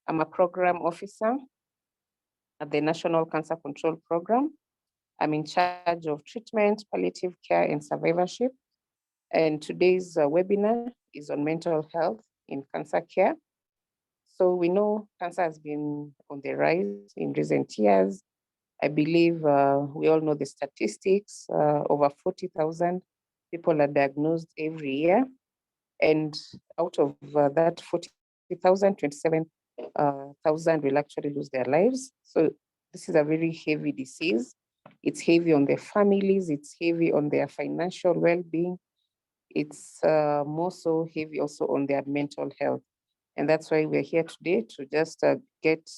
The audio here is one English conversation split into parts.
I'm a program officer at the National Cancer Control Program. I'm in charge of treatment, palliative care, and survivorship. And today's webinar is on mental health in cancer care. So we know cancer has been on the rise in recent years. I believe we all know the statistics. Over 40,000 people are diagnosed every year. And out of that 40,000, 27,000 will actually lose their lives. So this is a very heavy disease. It's heavy on their families. It's heavy on their financial well-being. It's more so heavy also on their mental health. And that's why we're here today to just get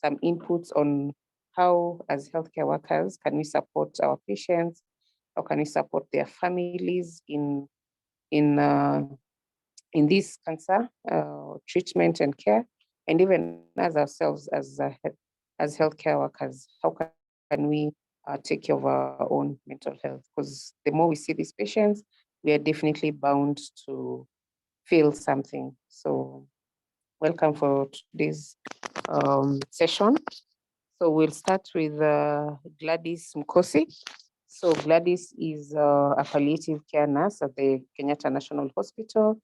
some inputs on how, as healthcare workers, can we support our patients? How can we support their families in this cancer treatment and care? And even as ourselves, as healthcare workers, how can we take care of our own mental health? Because the more we see these patients, we are definitely bound to feel something. So welcome for today's session. So we'll start with Gladys Mkosi. So Gladys is a palliative care nurse at the Kenyatta National Hospital.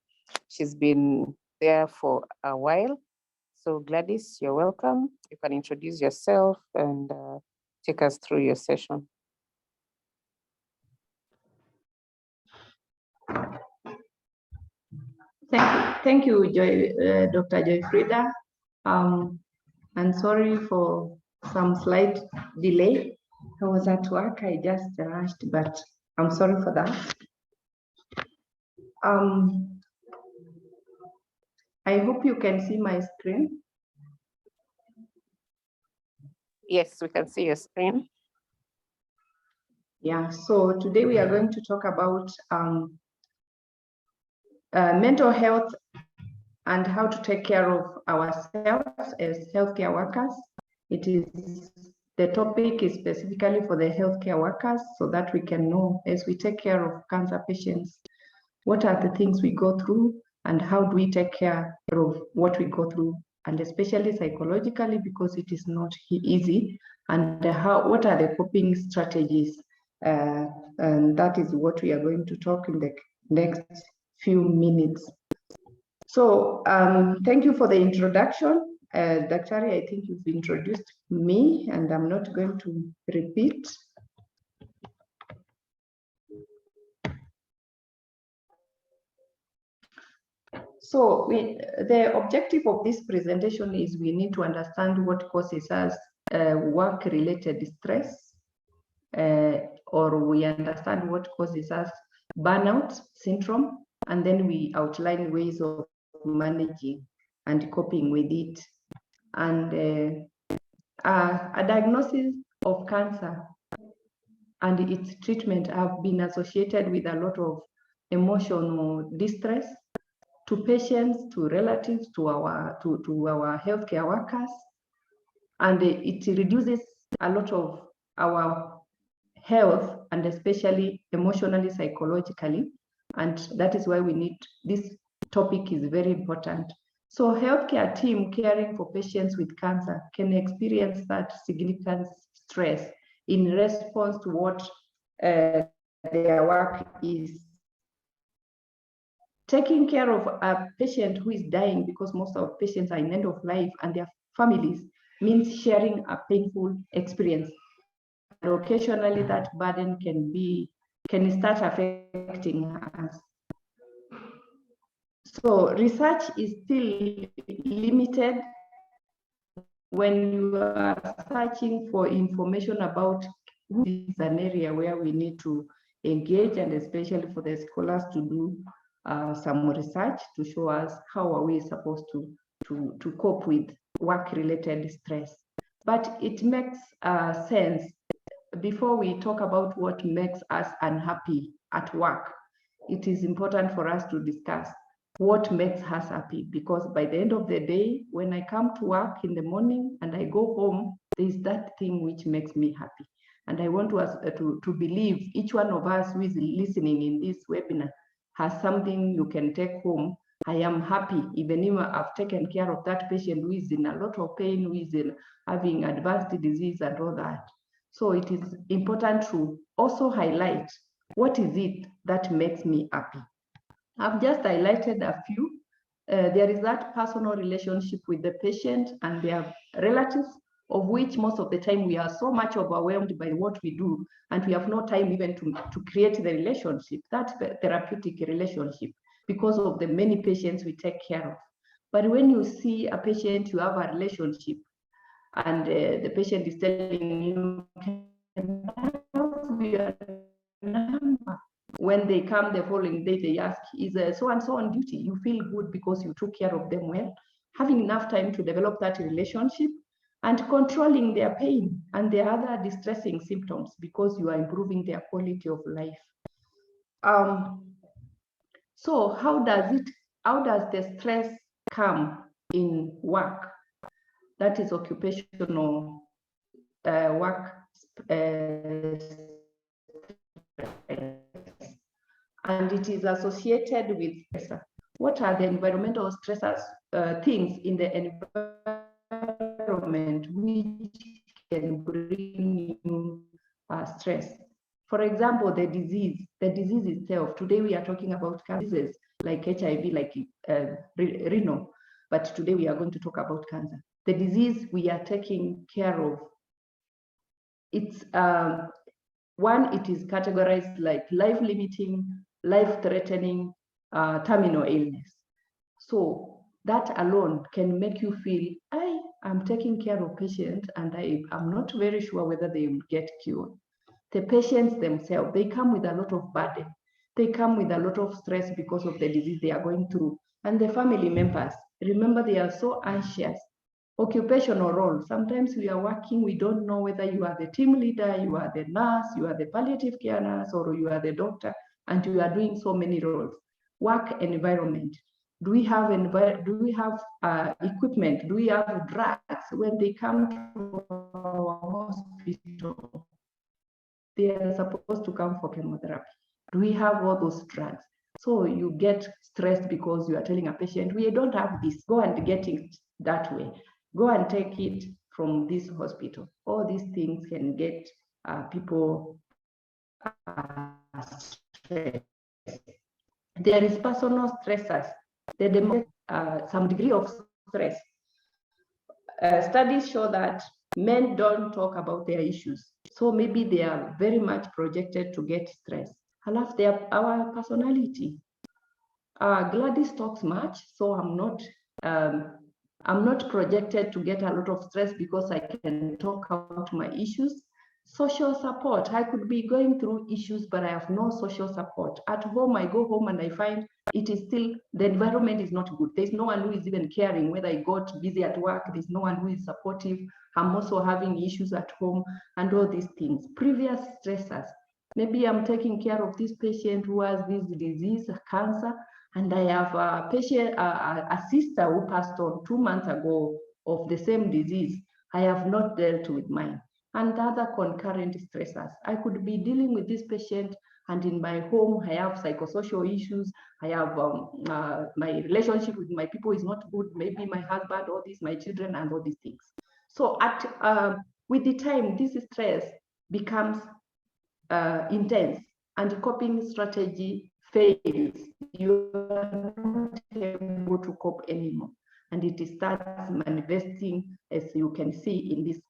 She's been there for a while. So Gladys, you're welcome. You can introduce yourself and take us through your session. Thank you, Dr. Joy Frida. And sorry for some slight delay. I was at work, I just rushed, but I'm sorry for that. I hope you can see my screen. Yes, we can see your screen. Yeah, so today we are going to talk about mental health and how to take care of ourselves as healthcare workers. The topic is specifically for the healthcare workers so that we can know as we take care of cancer patients, what are the things we go through and how do we take care of what we go through, and especially psychologically, because it is not easy, and what are the coping strategies. And that is what we are going to talk in the next few minutes. So thank you for the introduction. Daktari, I think you've introduced me and I'm not going to repeat. So the objective of this presentation is we need to understand what causes us work-related stress, or we understand what causes us burnout syndrome, and then we outline ways of managing and coping with it. And a diagnosis of cancer and its treatment have been associated with a lot of emotional distress to patients, to relatives, to our healthcare workers, and it reduces a lot of our health, and especially emotionally, psychologically, and that is why we need this topic is very important. So healthcare team caring for patients with cancer can experience that significant stress in response to what their work is. Taking care of a patient who is dying, because most of our patients are in end of life, and their families, means sharing a painful experience. And occasionally that burden can start affecting us. So research is still limited when you are searching for information about who is an area where we need to engage, and especially for the scholars to do some research to show us how are we supposed to cope with work-related stress. But it makes sense before we talk about what makes us unhappy at work. It is important for us to discuss what makes us happy, because by the end of the day, when I come to work in the morning and I go home, there is that thing which makes me happy. And I want to believe each one of us who is listening in this webinar has something you can take home, I am happy, even if I've taken care of that patient who is in a lot of pain, who is having advanced disease and all that. So it is important to also highlight what is it that makes me happy. I've just highlighted a few. There is that personal relationship with the patient and their relatives, of which most of the time we are so much overwhelmed by what we do, and we have no time even to create the relationship, that therapeutic relationship, because of the many patients we take care of. But when you see a patient, you have a relationship, and the patient is telling you, can I have your number? When they come the following day, they ask, is so-and-so on duty? You feel good because you took care of them well. Having enough time to develop that relationship and controlling their pain and their other distressing symptoms because you are improving their quality of life. So how does the stress come in work? That is occupational work. And it is associated with stress. What are the environmental stressors, things in the environment which can bring you stress? For example, the disease itself. Today we are talking about cancers like HIV, like renal, but today we are going to talk about cancer. The disease we are taking care of, it's one, it is categorized like life-limiting, life-threatening, terminal illness. So that alone can make you feel, I'm taking care of patients and I'm not very sure whether they will get cured. The patients themselves, they come with a lot of burden. They come with a lot of stress because of the disease they are going through. And the family members, remember, they are so anxious. Occupational role. Sometimes we are working, we don't know whether you are the team leader, you are the nurse, you are the palliative care nurse, or you are the doctor, and you are doing so many roles. Work environment. Do we have equipment? Do we have drugs when they come to our hospital? They are supposed to come for chemotherapy. Do we have all those drugs? So you get stressed because you are telling a patient, we don't have this, go and get it that way. Go and take it from this hospital. All these things can get people stressed. There is personal stressors. They demand some degree of stress. Studies show that men don't talk about their issues. So maybe they are very much projected to get stressed. Alas, they have our personality. Gladys talks much, so I'm not projected to get a lot of stress because I can talk about my issues. Social support. I could be going through issues, but I have no social support. At home, I go home and I find it is still, the environment is not good. There's no one who is even caring whether I got busy at work. There's no one who is supportive. I'm also having issues at home and all these things. Previous stressors. Maybe I'm taking care of this patient who has this disease, cancer, and I have a patient, a sister who passed on 2 months ago of the same disease. I have not dealt with mine. And other concurrent stressors. I could be dealing with this patient, and in my home, I have psychosocial issues. I have my relationship with my people is not good. Maybe my husband, all these, my children, and all these things. So with the time, this stress becomes intense, and coping strategy fails. You are not able to cope anymore, and it starts manifesting, as you can see in this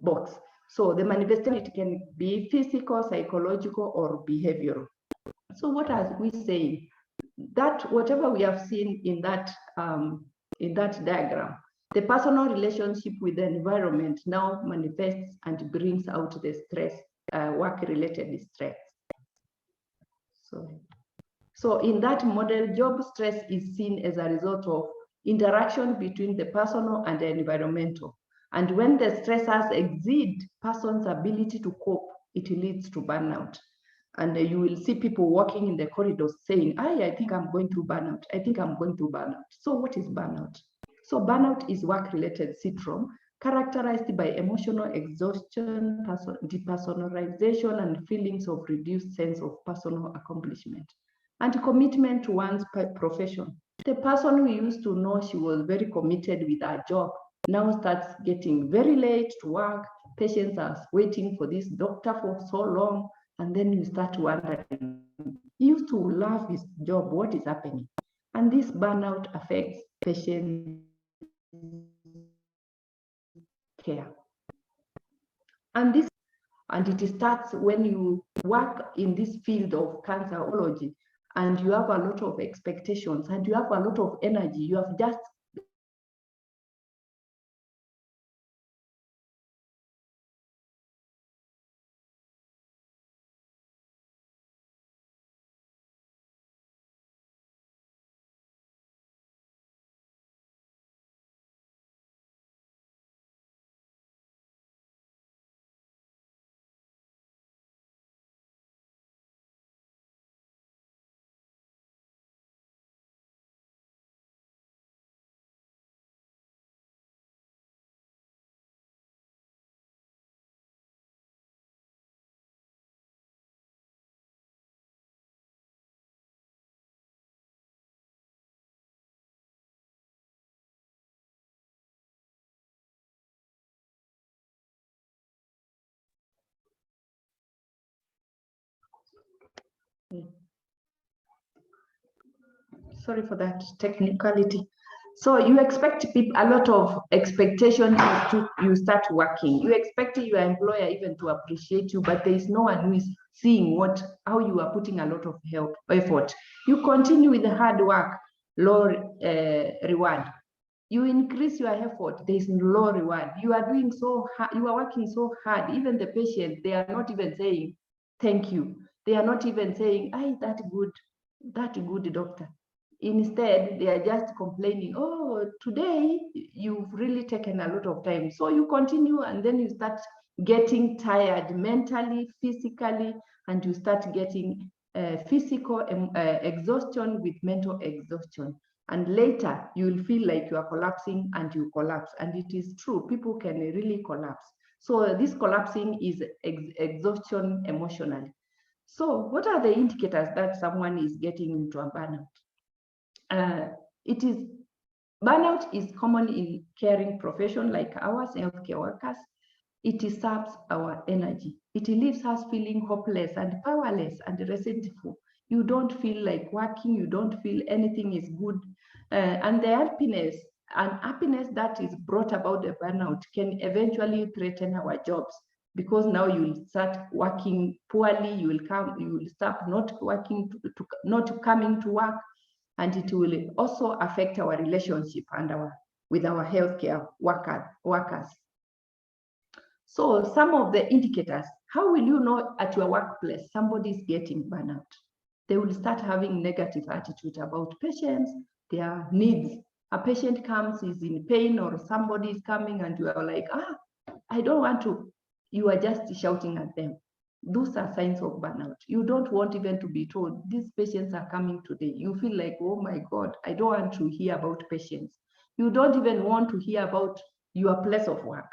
box. So the manifestation, it can be physical, psychological, or behavioral. So what are we saying? That whatever we have seen in that diagram, the personal relationship with the environment now manifests and brings out the stress, work-related stress. So in that model, job stress is seen as a result of interaction between the personal and the environmental. And when the stressors exceed person's ability to cope, it leads to burnout. And you will see people walking in the corridors saying, I think I'm going through burnout. I think I'm going through burnout. So what is burnout? So burnout is work-related syndrome characterized by emotional exhaustion, depersonalization, and feelings of reduced sense of personal accomplishment. and commitment to one's profession. The person who used to know she was very committed with her job now starts getting very late to work. Patients are waiting for this doctor for so long, and then you start wondering, he used to love his job, what is happening? And this burnout affects patient care. And it starts when you work in this field of cancerology and you have a lot of expectations and you have a lot of energy. You have just sorry for that technicality. So you expect people, a lot of expectation to you start working. You expect your employer even to appreciate you, but there is no one who is seeing how you are putting a lot of effort. You continue with the hard work, low reward. You increase your effort, there is low reward. You are doing so hard, you are working so hard. Even the patients, they are not even saying thank you. They are not even saying, "Ay, that good doctor." Instead, they are just complaining, "Oh, today you've really taken a lot of time." So you continue, and then you start getting tired mentally, physically, and you start getting physical exhaustion with mental exhaustion. And later, you will feel like you are collapsing and you collapse. And it is true, people can really collapse. So this collapsing is exhaustion emotionally. So what are the indicators that someone is getting into a burnout? Burnout is common in caring profession like ours, healthcare workers. It saps our energy. It leaves us feeling hopeless and powerless and resentful. You don't feel like working. You don't feel anything is good. And the happiness that is brought about the burnout can eventually threaten our jobs, because now you will start working poorly. You will start not working, not coming to work, and it will also affect our relationship and with our healthcare workers. So some of the indicators, how will you know at your workplace somebody is getting burnout? They will start having negative attitude about patients, their needs. A patient comes, is in pain, or somebody is coming and you are like, I don't want to. You are just shouting at them. Those are signs of burnout. You don't want even to be told, these patients are coming today. You feel like, oh my God, I don't want to hear about patients. You don't even want to hear about your place of work.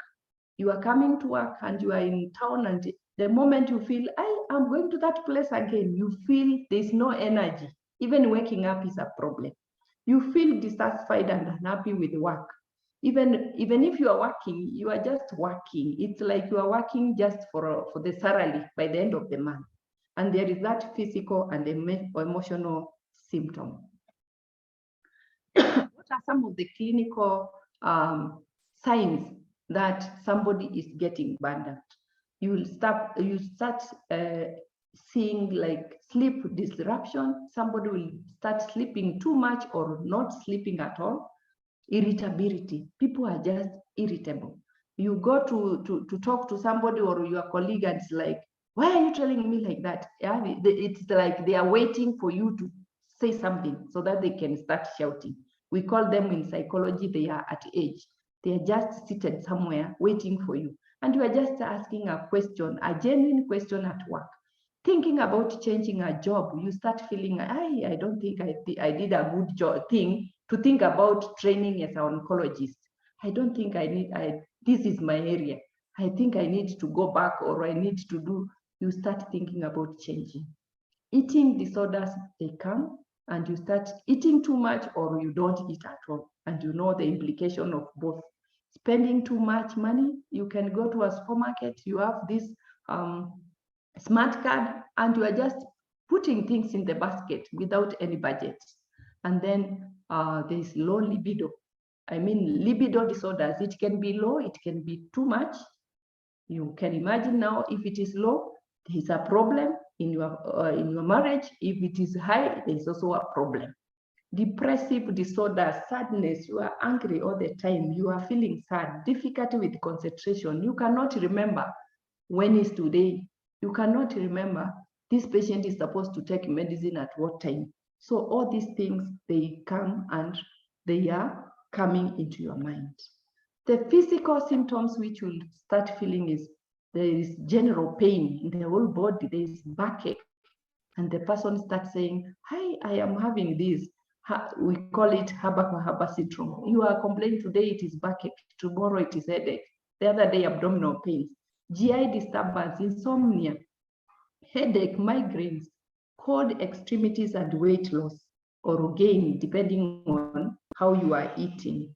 You are coming to work and you are in town, and the moment you feel, I'm going to that place again, you feel there's no energy. Even waking up is a problem. You feel dissatisfied and unhappy with work. Even if you are working, you are just working. It's like you are working just for the salary by the end of the month. And there is that physical and emotional symptom. What are some of the clinical signs that somebody is getting burned out? You start seeing like sleep disruption. Somebody will start sleeping too much or not sleeping at all. Irritability. People are just irritable. You go to talk to somebody or your colleague and it's like, why are you telling me like that? Yeah, it's like they are waiting for you to say something so that they can start shouting. We call them in psychology, they are at age. They are just seated somewhere waiting for you. And you are just asking a question, a genuine question at work. Thinking about changing a job, you start feeling, I don't think I did a good job thing to think about training as an oncologist. I don't think this is my area. I think I need to go back, or I need to do, you start thinking about changing. Eating disorders, they come, and you start eating too much or you don't eat at all. And you know the implication of both. Spending too much money, you can go to a supermarket, you have this smart card, and you are just putting things in the basket without any budget. And then there's low libido. I mean, libido disorders, it can be low, it can be too much. You can imagine now, if it is low, there is a problem in your marriage. If it is high, there is also a problem. Depressive disorder, sadness, you are angry all the time, you are feeling sad, difficulty with concentration, you cannot remember when is today, you cannot remember this patient is supposed to take medicine at what time. So all these things, they come and they are coming into your mind. The physical symptoms which you'll start feeling is there is general pain in the whole body, there is backache, and the person starts saying, hi, I am having this. We call it Haba syndrome. You are complaining today, it is backache, tomorrow it is headache, the other day abdominal pains, GI disturbance, insomnia, headache, migraines, cold extremities, and weight loss or gain, depending on how you are eating.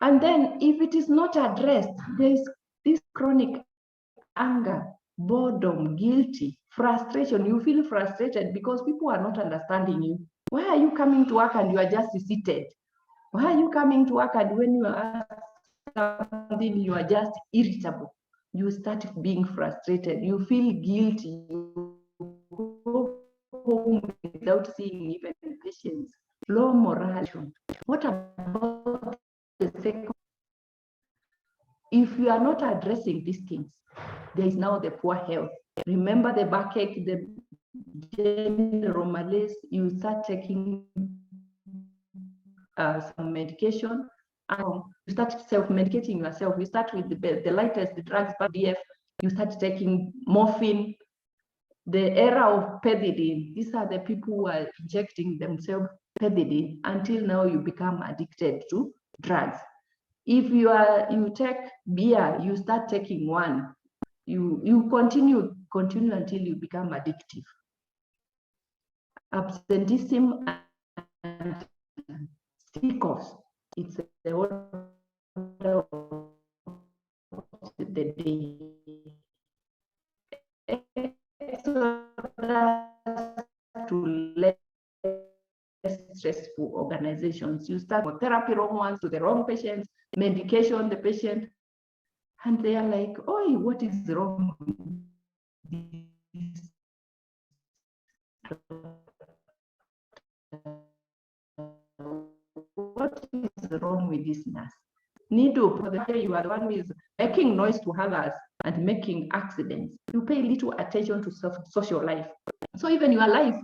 And then if it is not addressed, there is this chronic anger, boredom, guilty, frustration. You feel frustrated because people are not understanding you. Why are you coming to work and you are just seated? Why are you coming to work and when you are something, you are just irritable? You start being frustrated. You feel guilty. You go home without seeing even patients. Low morale. What about the second? If you are not addressing these things, there is now the poor health. Remember the backache, the general malaise, you start taking some medication, and you start self-medicating yourself. You start with the lightest, the drugs, DF, you start taking morphine, the era of pethidine. These are the people who are injecting themselves pethidine until now you become addicted to drugs. If you take beer, you start taking one. You continue until you become addictive. Absenteeism and sick offs, it's the order of the day. To less stressful organizations. You start with therapy wrong ones to the wrong patients, medication, the patient, and they are like, oh, what is wrong with this? What is wrong with this nurse? Needle, you are the one who is making noise to others and making accidents. You pay little attention to social life. So even your life,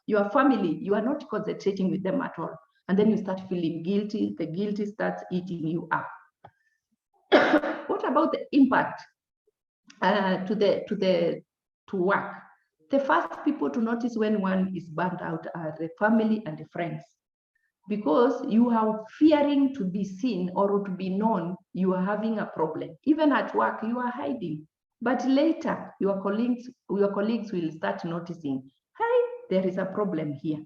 your family, you are not concentrating with them at all. And then you start feeling guilty. The guilty starts eating you up. What about the impact to work? The first people to notice when one is burnt out are the family and the friends, because you are fearing to be seen or to be known you are having a problem. Even at work, you are hiding. But later, your colleagues will start noticing, hey, there is a problem here.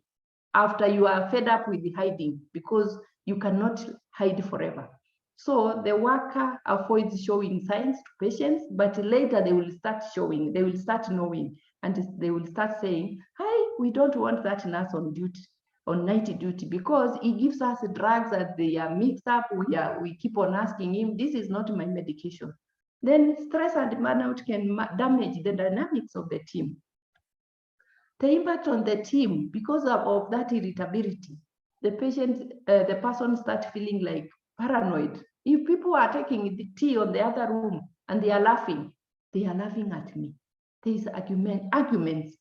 After you are fed up with the hiding, because you cannot hide forever. So the worker avoids showing signs to patients, but later they will start showing, they will start knowing, and they will start saying, hey, we don't want that nurse on duty, on night duty, because he gives us drugs that they are mixed up. We keep on asking him, this is not my medication. Then stress and burnout can damage the dynamics of the team. The impact on the team, because of that irritability, the person starts feeling like paranoid. If people are taking the tea on the other room and they are laughing at me. There is arguments.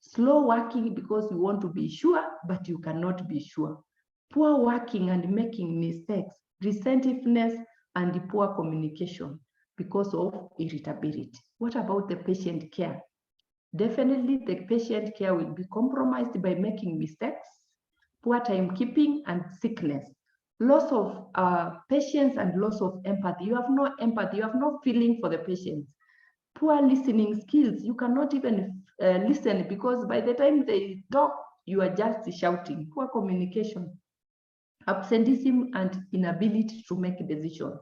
Slow working because you want to be sure, but you cannot be sure. Poor working and making mistakes, resentiveness, and poor communication because of irritability. What about the patient care? Definitely, the patient care will be compromised by making mistakes, poor timekeeping, and sickness. Loss of patience and loss of empathy. You have no empathy, you have no feeling for the patients. poor listening skills. You cannot even listen, because by the time they talk, you are just shouting. Poor communication, absenteeism, and inability to make decisions.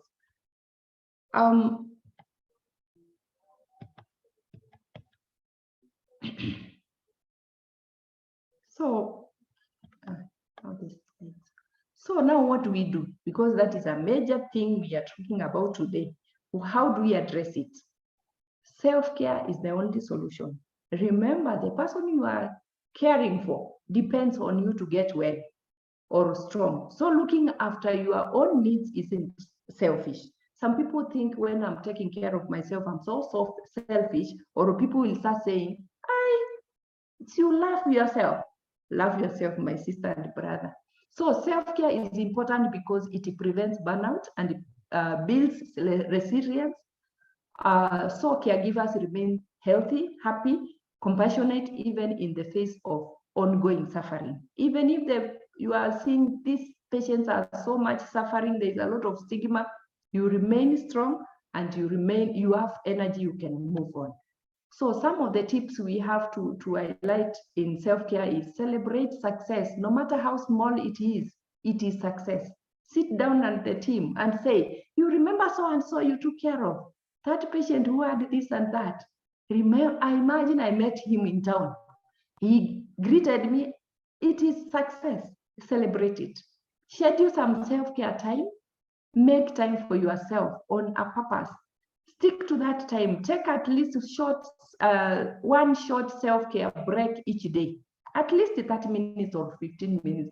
So now what do we do? Because that is a major thing we are talking about today. How do we address it? Self-care is the only solution. Remember, the person you are caring for depends on you to get well or strong. So looking after your own needs isn't selfish. Some people think when I'm taking care of myself, I'm so selfish, or people will start saying, you love yourself. Love yourself, my sister and brother. So self-care is important because it prevents burnout and builds resilience. So caregivers remain healthy, happy, compassionate, even in the face of ongoing suffering. Even if you are seeing these patients are so much suffering, there's a lot of stigma, you remain strong and you have energy, you can move on. So some of the tips we have to highlight in self-care is celebrate success. No matter how small it is success. Sit down at the team and say, you remember so-and-so you took care of? That patient who had this and that. I imagine I met him in town. He greeted me. It is success. Celebrate it. Schedule some self-care time. Make time for yourself on a purpose. Stick to that time. Take at least one short self-care break each day. At least 30 minutes or 15 minutes.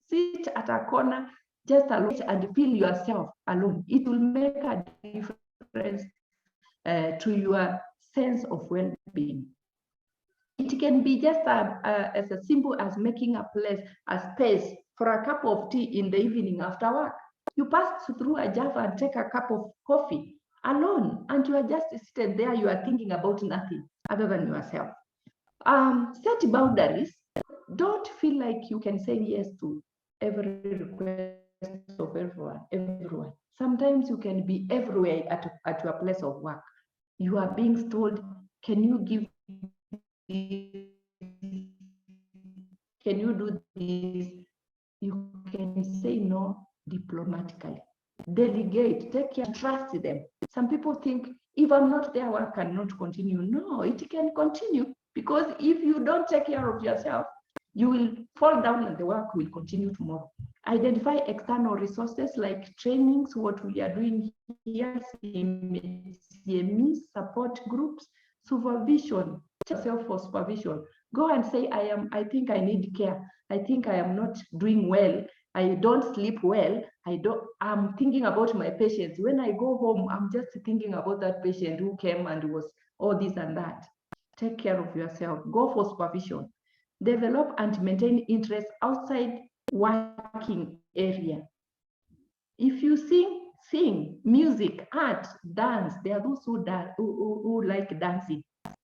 Sit at a corner just alone and feel yourself alone. It will make a difference to your sense of well-being. It can be just as simple as making a space for a cup of tea in the evening after work. You pass through a Java and take a cup of coffee alone, and you are just seated there. You are thinking about nothing other than yourself. Set boundaries. Don't feel like you can say yes to every request of everyone. Sometimes you can be everywhere at your place of work. You are being told, can you give this? Can you do this? You can say no diplomatically. Delegate, take care, trust them. Some people think, if I'm not there, work cannot continue. No, it can continue, because if you don't take care of yourself, you will fall down and the work will continue tomorrow. Identify external resources like trainings, what we are doing here, CME, support groups, supervision, yourself for supervision. Go and say, I think I need care. I think I am not doing well. I don't sleep well. I'm thinking about my patients. When I go home, I'm just thinking about that patient who came and was all this and that. Take care of yourself. Go for supervision. Develop and maintain interest outside working area. If you sing, music, art, dance, there are those who like dancing.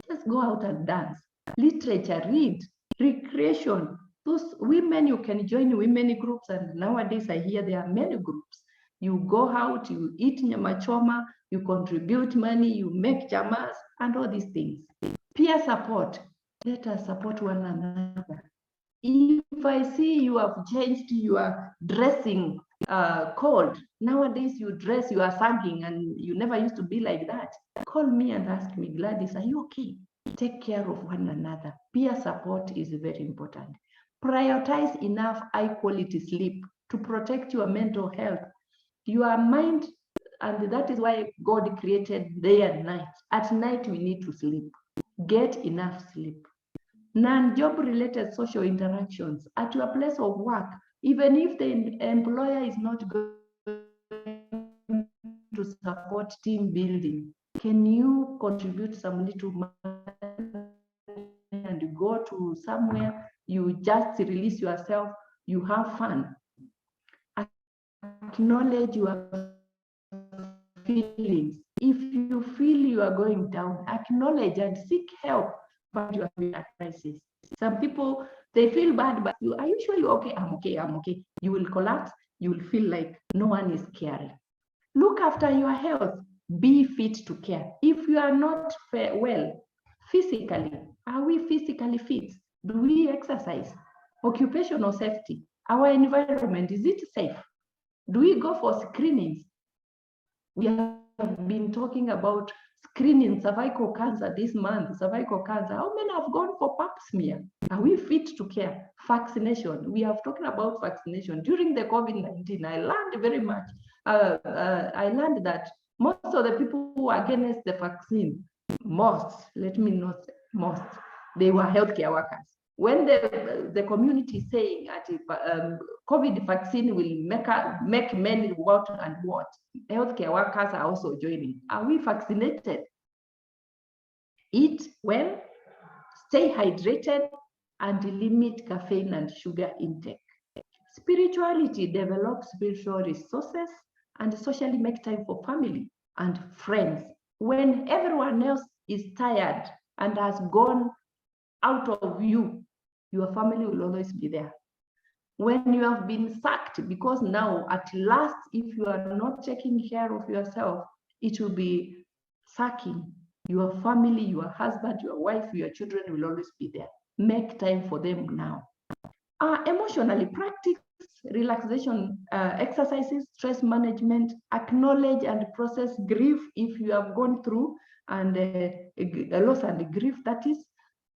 Just go out and dance. Literature, read, recreation. Those women, you can join women groups, and nowadays I hear there are many groups. You go out, you eat nyama choma, you contribute money, you make jamas, and all these things. Peer support. Let us support one another. If I see you have changed your dressing code, nowadays you are sagging and you never used to be like that. Call me and ask me, Gladys, are you okay? Take care of one another. Peer support is very important. Prioritize enough high quality sleep to protect your mental health, your mind, and that is why God created day and night. At night, we need to sleep. Get enough sleep. Non-job related social interactions at your place of work, even if the employer is not going to support team building, can you contribute some little money and go to somewhere, you just release yourself, you have fun. Acknowledge your feelings. If you feel you are going down, acknowledge and seek help, but you are in a crisis. Some people, they feel bad, but are you sure you're okay? I'm okay. You will collapse. You will feel like no one is caring. Look after your health. Be fit to care. If you are not well physically, are we physically fit? Do we exercise? Occupational safety. Our environment, is it safe? Do we go for screenings? We have been talking about screening cervical cancer this month, cervical cancer. How many have gone for pap smear? Are we fit to care? Vaccination. We have talked about vaccination. During the COVID-19, I learned very much. I learned that most of the people who are against the vaccine, let me not say most, they were healthcare workers. When the community is saying that COVID vaccine will make many what and what, healthcare workers are also joining. Are we vaccinated? Eat well, stay hydrated, and limit caffeine and sugar intake. Spirituality, develop spiritual resources and socially make time for family and friends. When everyone else is tired and has gone out of you, your family will always be there. When you have been sacked, because now at last, if you are not taking care of yourself, it will be sacking. Your family, your husband, your wife, your children will always be there. Make time for them now. Emotionally, practice relaxation exercises, stress management, acknowledge and process grief if you have gone through and a loss and grief, that is.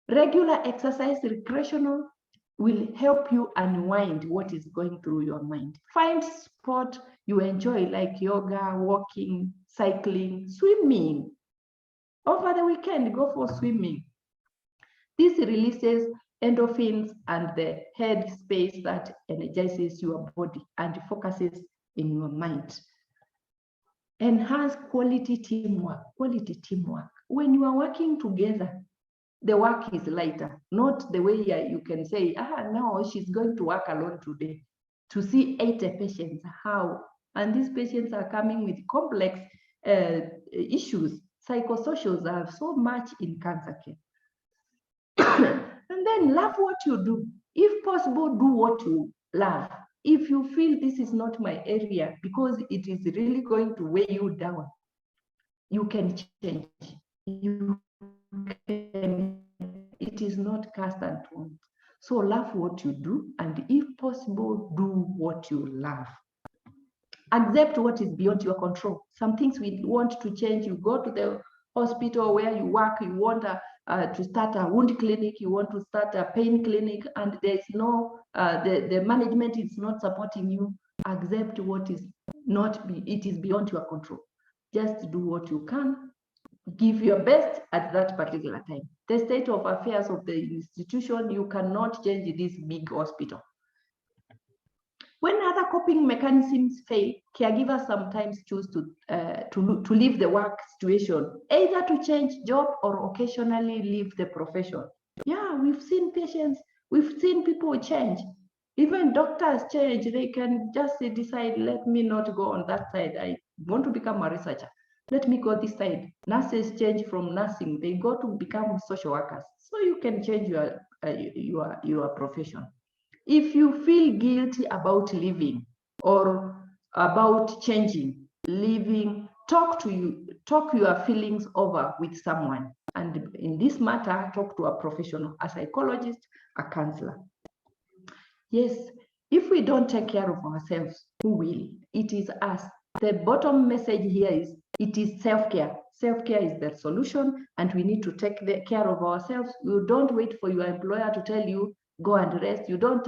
Regular exercise, recreational, will help you unwind what is going through your mind. Find sport you enjoy like yoga, walking, cycling, swimming. Over the weekend, go for swimming. This releases endorphins and the head space that energizes your body and focuses in your mind. Enhance quality teamwork. Quality teamwork. When you are working together, the work is lighter, not the way you can say, no, she's going to work alone today. To see 80 patients, how? And these patients are coming with complex issues. Psychosocials are so much in cancer care. And then love what you do. If possible, do what you love. If you feel this is not my area because it is really going to weigh you down, you can change. It is not cast and thrown. So love what you do, and if possible, do what you love. Accept what is beyond your control. Some things we want to change. You go to the hospital where you work, you want to start a wound clinic, you want to start a pain clinic, and there's no, the management is not supporting you. Accept what is not, it is beyond your control. Just do what you can. Give your best at that particular time. The state of affairs of the institution, you cannot change this big hospital. When other coping mechanisms fail, caregivers sometimes choose to leave the work situation, either to change job or occasionally leave the profession. Yeah, we've seen patients, we've seen people change. Even doctors change. They can just decide, let me not go on that side. I want to become a researcher. Let me go this side. Nurses change from nursing. They go to become social workers. So you can change your profession. If you feel guilty about leaving or about changing, leaving, talk your feelings over with someone. And in this matter, talk to a professional, a psychologist, a counselor. Yes, if we don't take care of ourselves, who will? It is us. The bottom message here is, it is self-care. Self-care is the solution, and we need to take care of ourselves. You don't wait for your employer to tell you, go and rest. You don't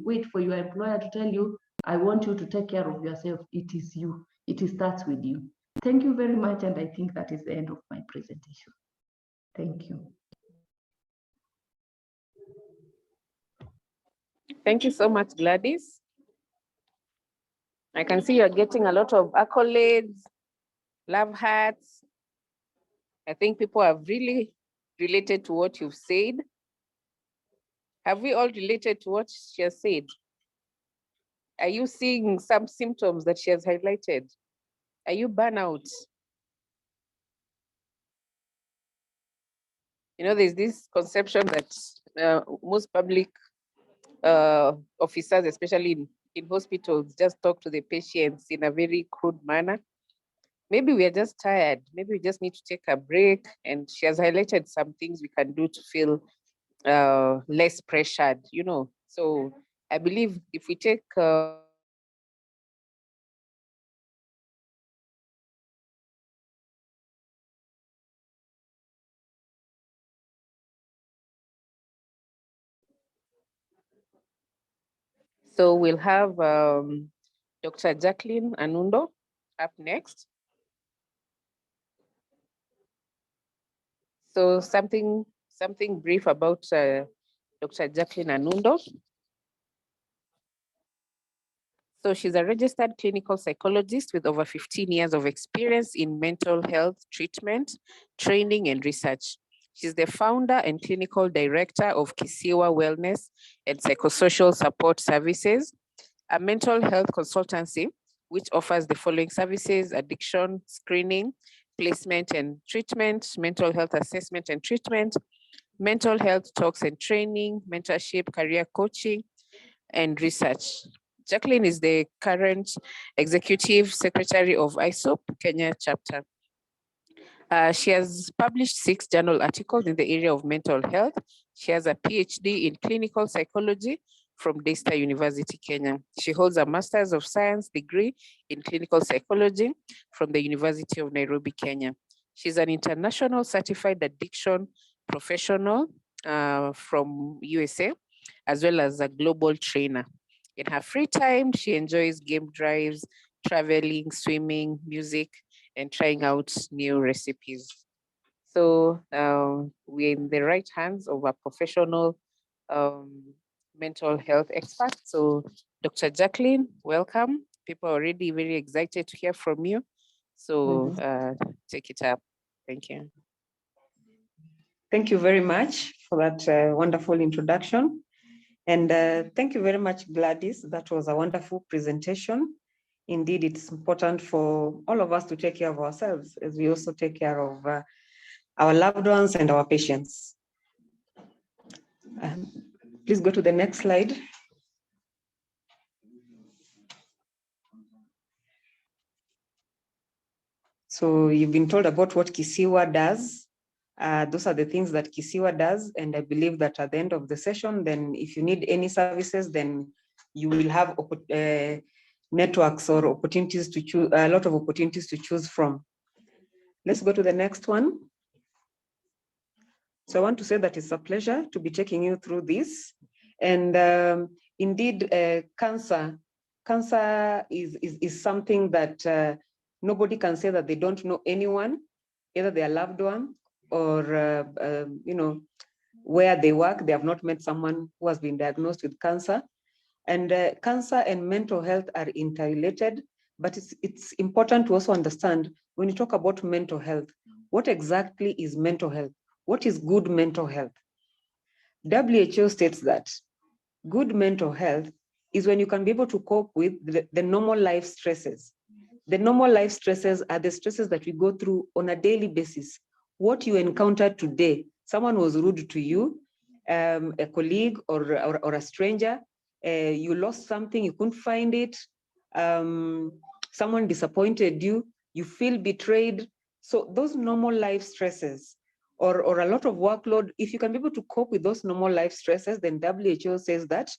wait for your employer to tell you, I want you to take care of yourself. It is you. It starts with you. Thank you very much, and I think that is the end of my presentation. Thank you. Thank you so much, Gladys. I can see you're getting a lot of accolades, love hearts. I think people have really related to what you've said. Have we all related to what she has said? Are you seeing some symptoms that she has highlighted? Are you burnout? You know, there's this conception that most public officers, especially in hospitals, just talk to the patients in a very crude manner. maybe we are just tired. Maybe we just need to take a break. And she has highlighted some things we can do to feel less pressured, you know. So I believe if we take so we'll have Dr. Jacqueline Anundo up next. So something brief about Dr. Jacqueline Anundo. So she's a registered clinical psychologist with over 15 years of experience in mental health treatment, training, and research. She's the founder and clinical director of KNH-UoN Wellness and Psychosocial Support Services, a mental health consultancy which offers the following services: addiction screening, placement and treatment, mental health assessment and treatment, mental health talks and training, mentorship, career coaching, and research. Jacqueline is the current executive secretary of ISOP Kenya chapter. She has published 6 journal articles in the area of mental health. She has a PhD in clinical psychology from Daystar University, Kenya. She holds a Master's of Science degree in clinical psychology from the University of Nairobi, Kenya. She's an international certified addiction professional from USA, as well as a global trainer. In her free time, she enjoys game drives, traveling, swimming, music, and trying out new recipes. So we're in the right hands of a professional mental health expert. So Dr. Jacqueline, welcome. People are already very excited to hear from you. So take it up. Thank you. Thank you very much for that wonderful introduction. And thank you very much, Gladys. That was a wonderful presentation. Indeed, it's important for all of us to take care of ourselves as we also take care of our loved ones and our patients. Please go to the next slide. So you've been told about what KNH-UoN does. Those are the things that KNH-UoN does. And I believe that at the end of the session, then if you need any services, then you will have networks or opportunities to choose, a lot of opportunities to choose from. Let's go to the next one. So I want to say that it's a pleasure to be taking you through this. And indeed, cancer is something that nobody can say that they don't know anyone, either their loved one or you know, where they work, they have not met someone who has been diagnosed with cancer. And cancer and mental health are interrelated, but it's important to also understand when you talk about mental health, what exactly is mental health? What is good mental health? WHO states that good mental health is when you can be able to cope with the normal life stresses. The normal life stresses are the stresses that we go through on a daily basis. What you encountered today, someone was rude to you, a colleague or a stranger, you lost something, you couldn't find it, someone disappointed you, you feel betrayed. So those normal life stresses or a lot of workload, if you can be able to cope with those normal life stresses, then WHO says that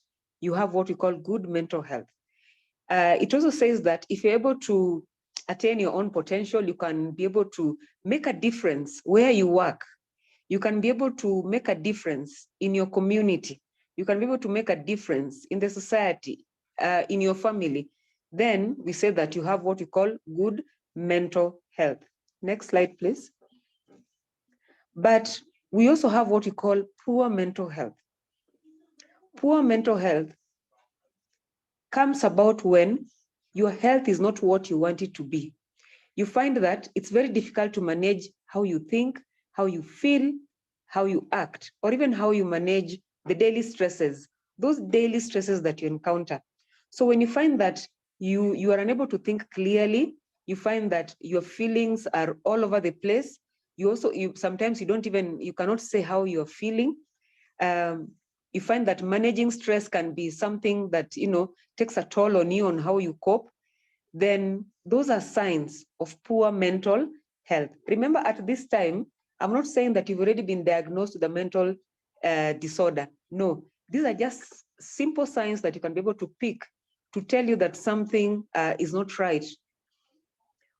you have what we call good mental health. It also says that if you're able to attain your own potential, you can be able to make a difference where you work. You can be able to make a difference in your community. You can be able to make a difference in the society, in your family. Then we say that you have what we call good mental health. Next slide, please. But we also have what we call poor mental health. Poor mental health comes about when your health is not what you want it to be. You find that it's very difficult to manage how you think, how you feel, how you act, or even how you manage the daily stresses, those daily stresses that you encounter. So when you find that you are unable to think clearly, you find that your feelings are all over the place. Sometimes you cannot say how you're feeling. You find that managing stress can be something that, takes a toll on you on how you cope. Then those are signs of poor mental health. Remember, at this time, I'm not saying that you've already been diagnosed with a mental disorder. No, these are just simple signs that you can be able to pick to tell you that something is not right.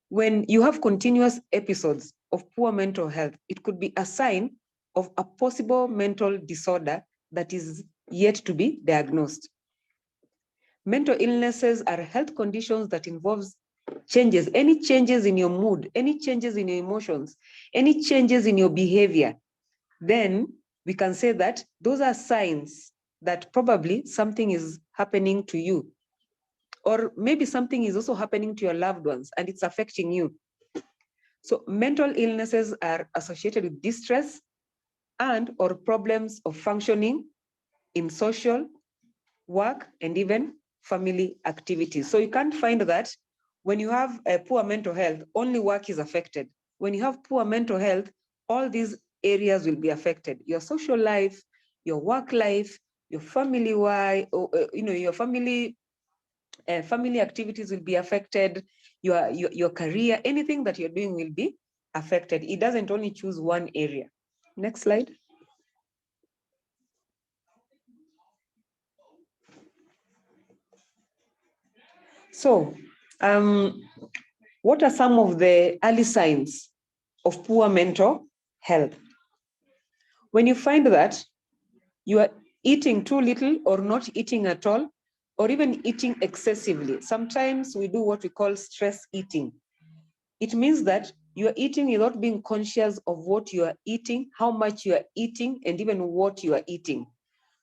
When you have continuous episodes of poor mental health, it could be a sign of a possible mental disorder that is yet to be diagnosed. Mental illnesses are health conditions that involves changes, any changes in your mood, any changes in your emotions, any changes in your behavior. Then we can say that those are signs that probably something is happening to you. Or maybe something is also happening to your loved ones and it's affecting you. So mental illnesses are associated with distress and or problems of functioning in social, work, and even family activities. So you can't find that when you have a poor mental health, only work is affected. When you have poor mental health, all these areas will be affected. Your social life, your work life, your family life, your family activities will be affected. Your career, anything that you're doing will be affected. It doesn't only choose one area. Next slide. So, what are some of the early signs of poor mental health? When you find that you are eating too little or not eating at all, or even eating excessively, sometimes we do what we call stress eating. It means that you are eating without being conscious of what you are eating, how much you are eating, and even what you are eating.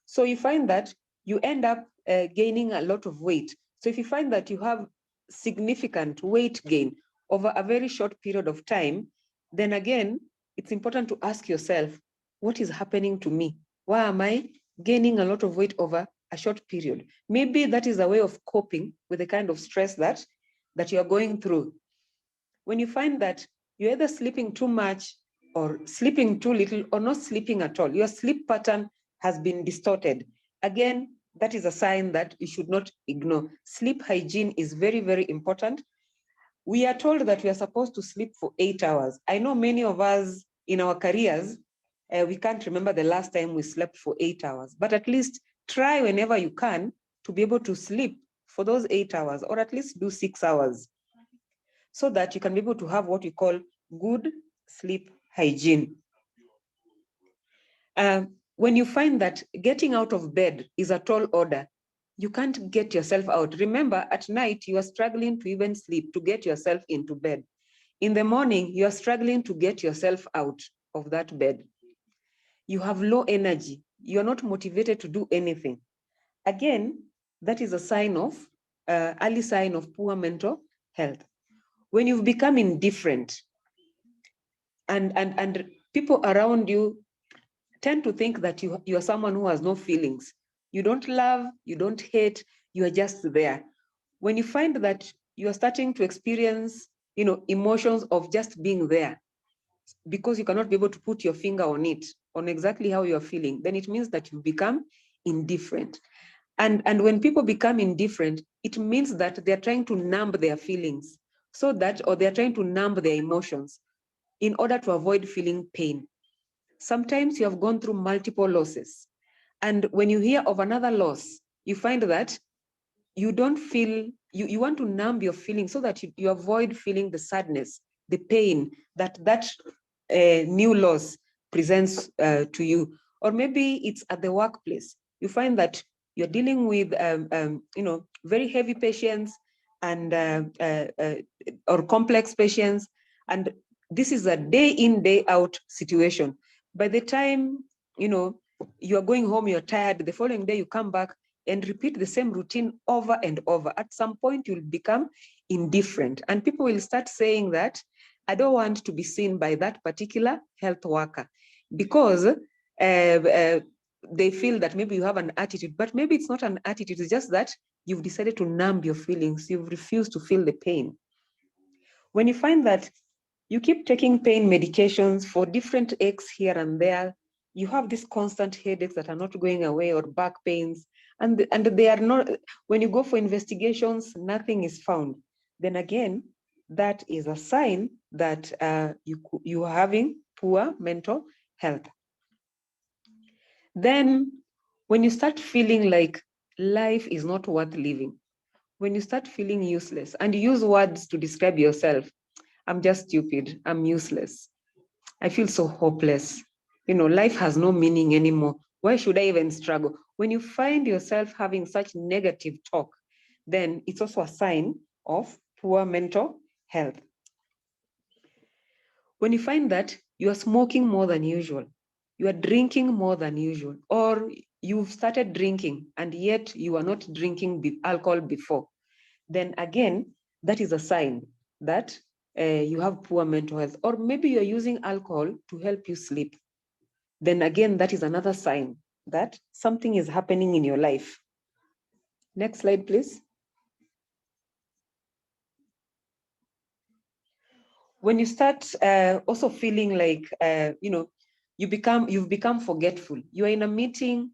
So you find that you end up gaining a lot of weight. So if you find that you have significant weight gain over a very short period of time, then again, it's important to ask yourself, what is happening to me? Why am I gaining a lot of weight over a short period? Maybe that is a way of coping with the kind of stress that you are going through. When you find that you're either sleeping too much or sleeping too little or not sleeping at all, your sleep pattern has been distorted. Again, that is a sign that you should not ignore. Sleep hygiene is very, very important. We are told that we are supposed to sleep for 8 hours. I know many of us in our careers, we can't remember the last time we slept for 8 hours, but at least try whenever you can to be able to sleep for those 8 hours, or at least do 6 hours, so that you can be able to have what we call good sleep hygiene. When you find that getting out of bed is a tall order, you can't get yourself out. Remember, at night, you are struggling to even sleep, to get yourself into bed. In the morning, you are struggling to get yourself out of that bed. You have low energy. You are not motivated to do anything. Again, that is a sign of, early sign of poor mental health. When you've become indifferent and people around you tend to think that you are someone who has no feelings. You don't love, you don't hate, you are just there. When you find that you are starting to experience, emotions of just being there, because you cannot be able to put your finger on it, on exactly how you are feeling, then it means that you become indifferent. And when people become indifferent, it means that they're trying to numb their feelings, or they're trying to numb their emotions in order to avoid feeling pain. Sometimes you have gone through multiple losses. And when you hear of another loss, you find that you don't feel, you want to numb your feelings so that you avoid feeling the sadness, the pain that new loss presents to you. Or maybe it's at the workplace. You find that you're dealing with, very heavy patients and or complex patients. And this is a day in, day out situation. By the time, you are going home, you're tired, the following day you come back and repeat the same routine over and over. At some point, you'll become indifferent. And people will start saying that, I don't want to be seen by that particular health worker, because they feel that maybe you have an attitude, but maybe it's not an attitude, it's just that you've decided to numb your feelings, you've refused to feel the pain. When you find that you keep taking pain medications for different aches here and there, you have these constant headaches that are not going away, or back pains, and they are not, when you go for investigations, nothing is found, then again, that is a sign that you are having poor mental health. Then when you start feeling like life is not worth living, when you start feeling useless and you use words to describe yourself, I'm just stupid, I'm useless, I feel so hopeless, life has no meaning anymore, why should I even struggle? When you find yourself having such negative talk, then it's also a sign of poor mental health. When you find that you are smoking more than usual, you are drinking more than usual, or you've started drinking and yet you are not drinking alcohol before, then again, that is a sign that you have poor mental health. Or maybe you're using alcohol to help you sleep. Then again, that is another sign that something is happening in your life. Next slide, please. When you start also feeling like, you've become forgetful. You're in a meeting,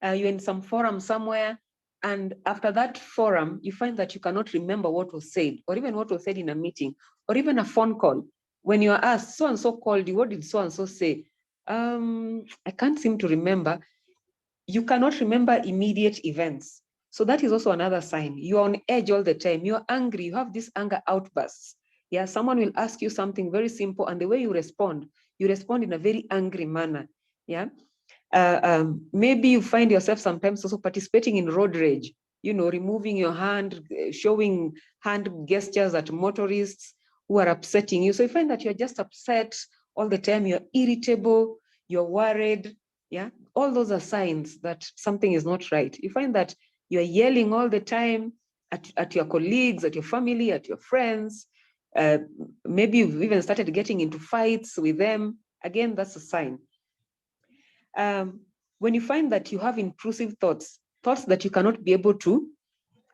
you're in some forum somewhere, and after that forum, you find that you cannot remember what was said, or even what was said in a meeting, or even a phone call. When you are asked, so-and-so called you, what did so-and-so say? I can't seem to remember. You cannot remember immediate events. So that is also another sign. You're on edge all the time. You're angry. You have these anger outbursts. Yeah, someone will ask you something very simple, and the way you respond in a very angry manner. Yeah. Maybe you find yourself sometimes also participating in road rage, removing your hand, showing hand gestures at motorists who are upsetting you. So you find that you're just upset all the time, you're irritable, you're worried. Yeah, all those are signs that something is not right. You find that you're yelling all the time at your colleagues, at your family, at your friends. Maybe you've even started getting into fights with them. Again, that's a sign. When you find that you have intrusive thoughts that you cannot be able to,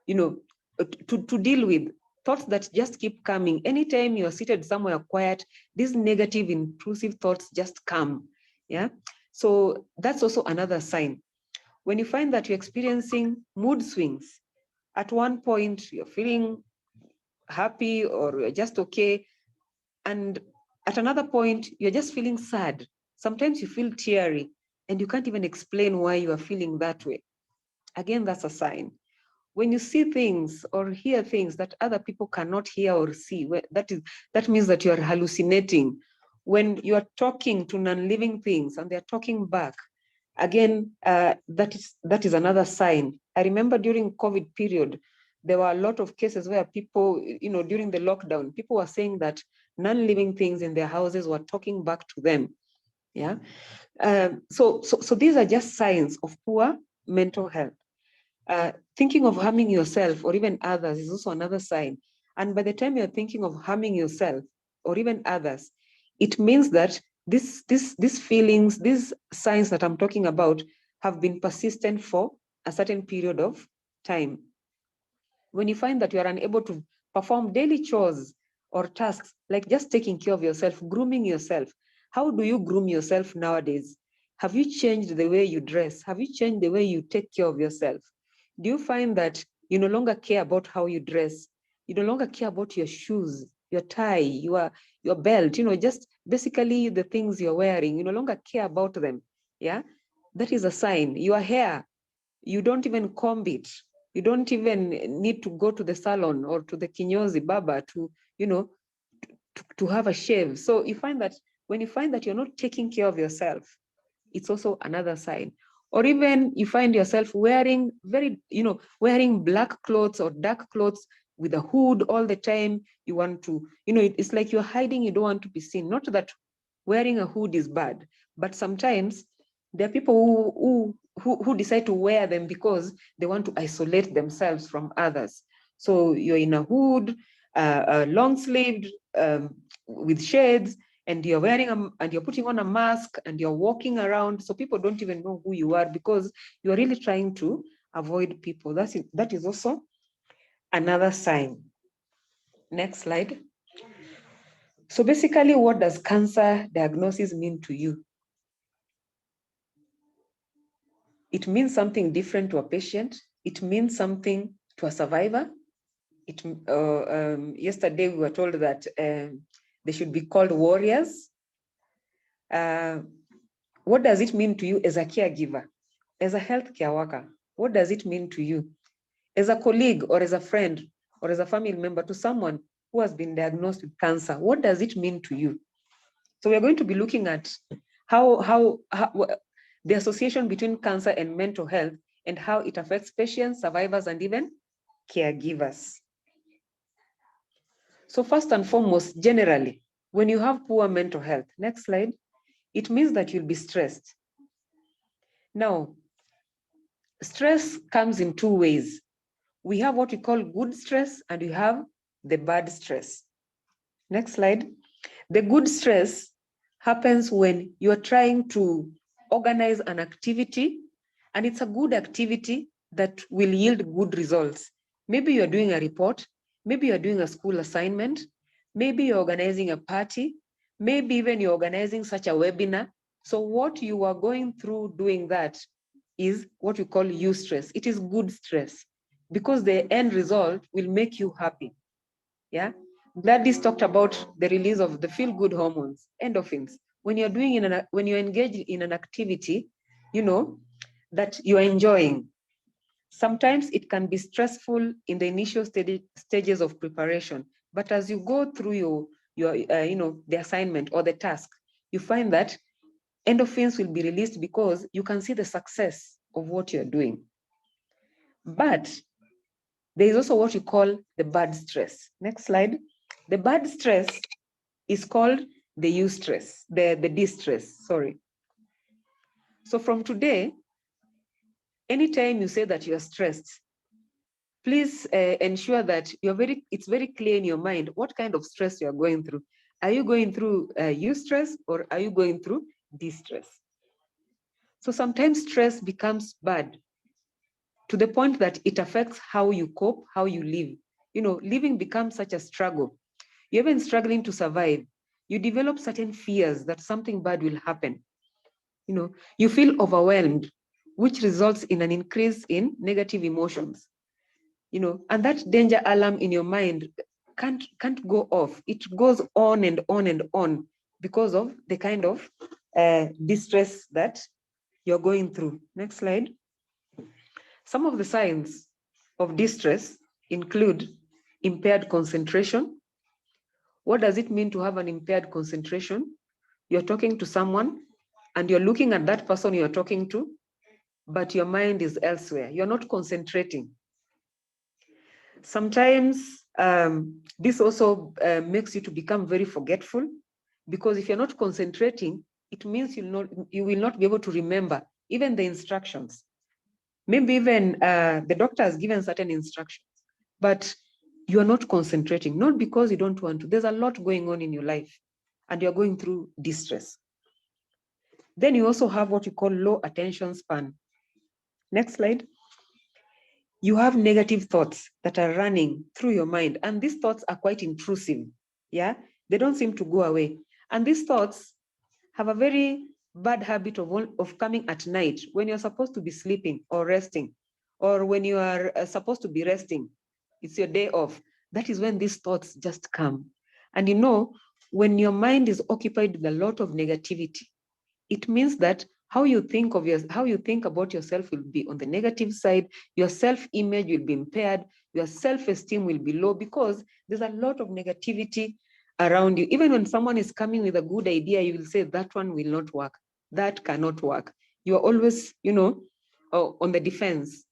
to deal with, thoughts that just keep coming. Anytime you're seated somewhere quiet, these negative intrusive thoughts just come. Yeah. So that's also another sign. When you find that you're experiencing mood swings, at one point you're feeling happy or you're just okay, and at another point you're just feeling sad. Sometimes you feel teary and you can't even explain why you are feeling that way. Again, that's a sign. When you see things or hear things that other people cannot hear or see, that means that you are hallucinating. When you are talking to non-living things and they're talking back, again, that is another sign. I remember during COVID period, there were a lot of cases where people, during the lockdown, people were saying that non-living things in their houses were talking back to them. Yeah. So these are just signs of poor mental health. Thinking of harming yourself or even others is also another sign. And by the time you're thinking of harming yourself or even others, it means that these feelings, these signs that I'm talking about have been persistent for a certain period of time. When you find that you are unable to perform daily chores or tasks, like just taking care of yourself, grooming yourself. How do you groom yourself nowadays? Have you changed the way you dress? Have you changed the way you take care of yourself? Do you find that you no longer care about how you dress? You no longer care about your shoes, your tie, your belt, just basically the things you're wearing. You no longer care about them. Yeah, that is a sign. Your hair, you don't even comb it. You don't even need to go to the salon or to the kinyozi barber to, to have a shave. So you find that when you find that you're not taking care of yourself, it's also another sign. Or even you find yourself wearing wearing black clothes or dark clothes with a hood all the time. You want to, it's like you're hiding, you don't want to be seen. Not that wearing a hood is bad, but sometimes there are people who decide to wear them because they want to isolate themselves from others. So you're in a hood, long sleeved, with shades, and you're wearing and you're putting on a mask and you're walking around, so people don't even know who you are because you're really trying to avoid people. That is also another sign. Next slide. So basically, what does cancer diagnosis mean to you? It means something different to a patient. It means something to a survivor. Yesterday we were told that they should be called warriors. What does it mean to you as a caregiver, as a healthcare worker? What does it mean to you as a colleague or as a friend or as a family member to someone who has been diagnosed with cancer? What does it mean to you? So we're going to be looking at how the association between cancer and mental health and how it affects patients, survivors, and even caregivers. So first and foremost, generally, when you have poor mental health, next slide, it means that you'll be stressed. Now, stress comes in two ways. We have what we call good stress and we have the bad stress. Next slide. The good stress happens when you're trying to organize an activity and it's a good activity that will yield good results. Maybe you're doing a report, maybe you're doing a school assignment, maybe you're organizing a party, maybe even you're organizing such a webinar. So what you are going through doing that is what we call eustress. It is good stress because the end result will make you happy. Yeah. Gladys talked about the release of the feel-good hormones, endorphins. When you're when you're engaged in an activity, you know, that you're enjoying. Sometimes it can be stressful in the initial stages of preparation, but as you go through the assignment or the task, you find that endorphins will be released because you can see the success of what you're doing. But there is also what you call the bad stress. Next slide. The bad stress is called the eustress, the distress, sorry. So from today, anytime you say that you're stressed, please ensure that it's very clear in your mind what kind of stress you're going through. Are you going through eustress or are you going through distress? So sometimes stress becomes bad to the point that it affects how you cope, how you live. You know, living becomes such a struggle. You're even struggling to survive. You develop certain fears that something bad will happen. You know, you feel overwhelmed, which results in an increase in negative emotions. You know, and that danger alarm in your mind can't go off. It goes on and on and on because of the kind of distress that you're going through. Next slide. Some of the signs of distress include impaired concentration. What does it mean to have an impaired concentration? You're talking to someone and you're looking at that person you're talking to, but your mind is elsewhere. You're not concentrating. Sometimes this also makes you to become very forgetful, because if you're not concentrating, it means you will not be able to remember even the instructions. Maybe even the doctor has given certain instructions, but you are not concentrating, not because you don't want to. There's a lot going on in your life and you're going through distress. Then you also have what you call low attention span. Next slide. You have negative thoughts that are running through your mind, and these thoughts are quite intrusive. Yeah, they don't seem to go away. And these thoughts have a very bad habit of coming at night when you're supposed to be sleeping or resting, or when you are supposed to be resting. It's your day off. That is when these thoughts just come. And you know, when your mind is occupied with a lot of negativity, it means that how you think about yourself will be on the negative side. Your self-image will be impaired. Your self-esteem will be low because there's a lot of negativity around you. Even when someone is coming with a good idea, you will say that one will not work. That cannot work. You are always, on the defense.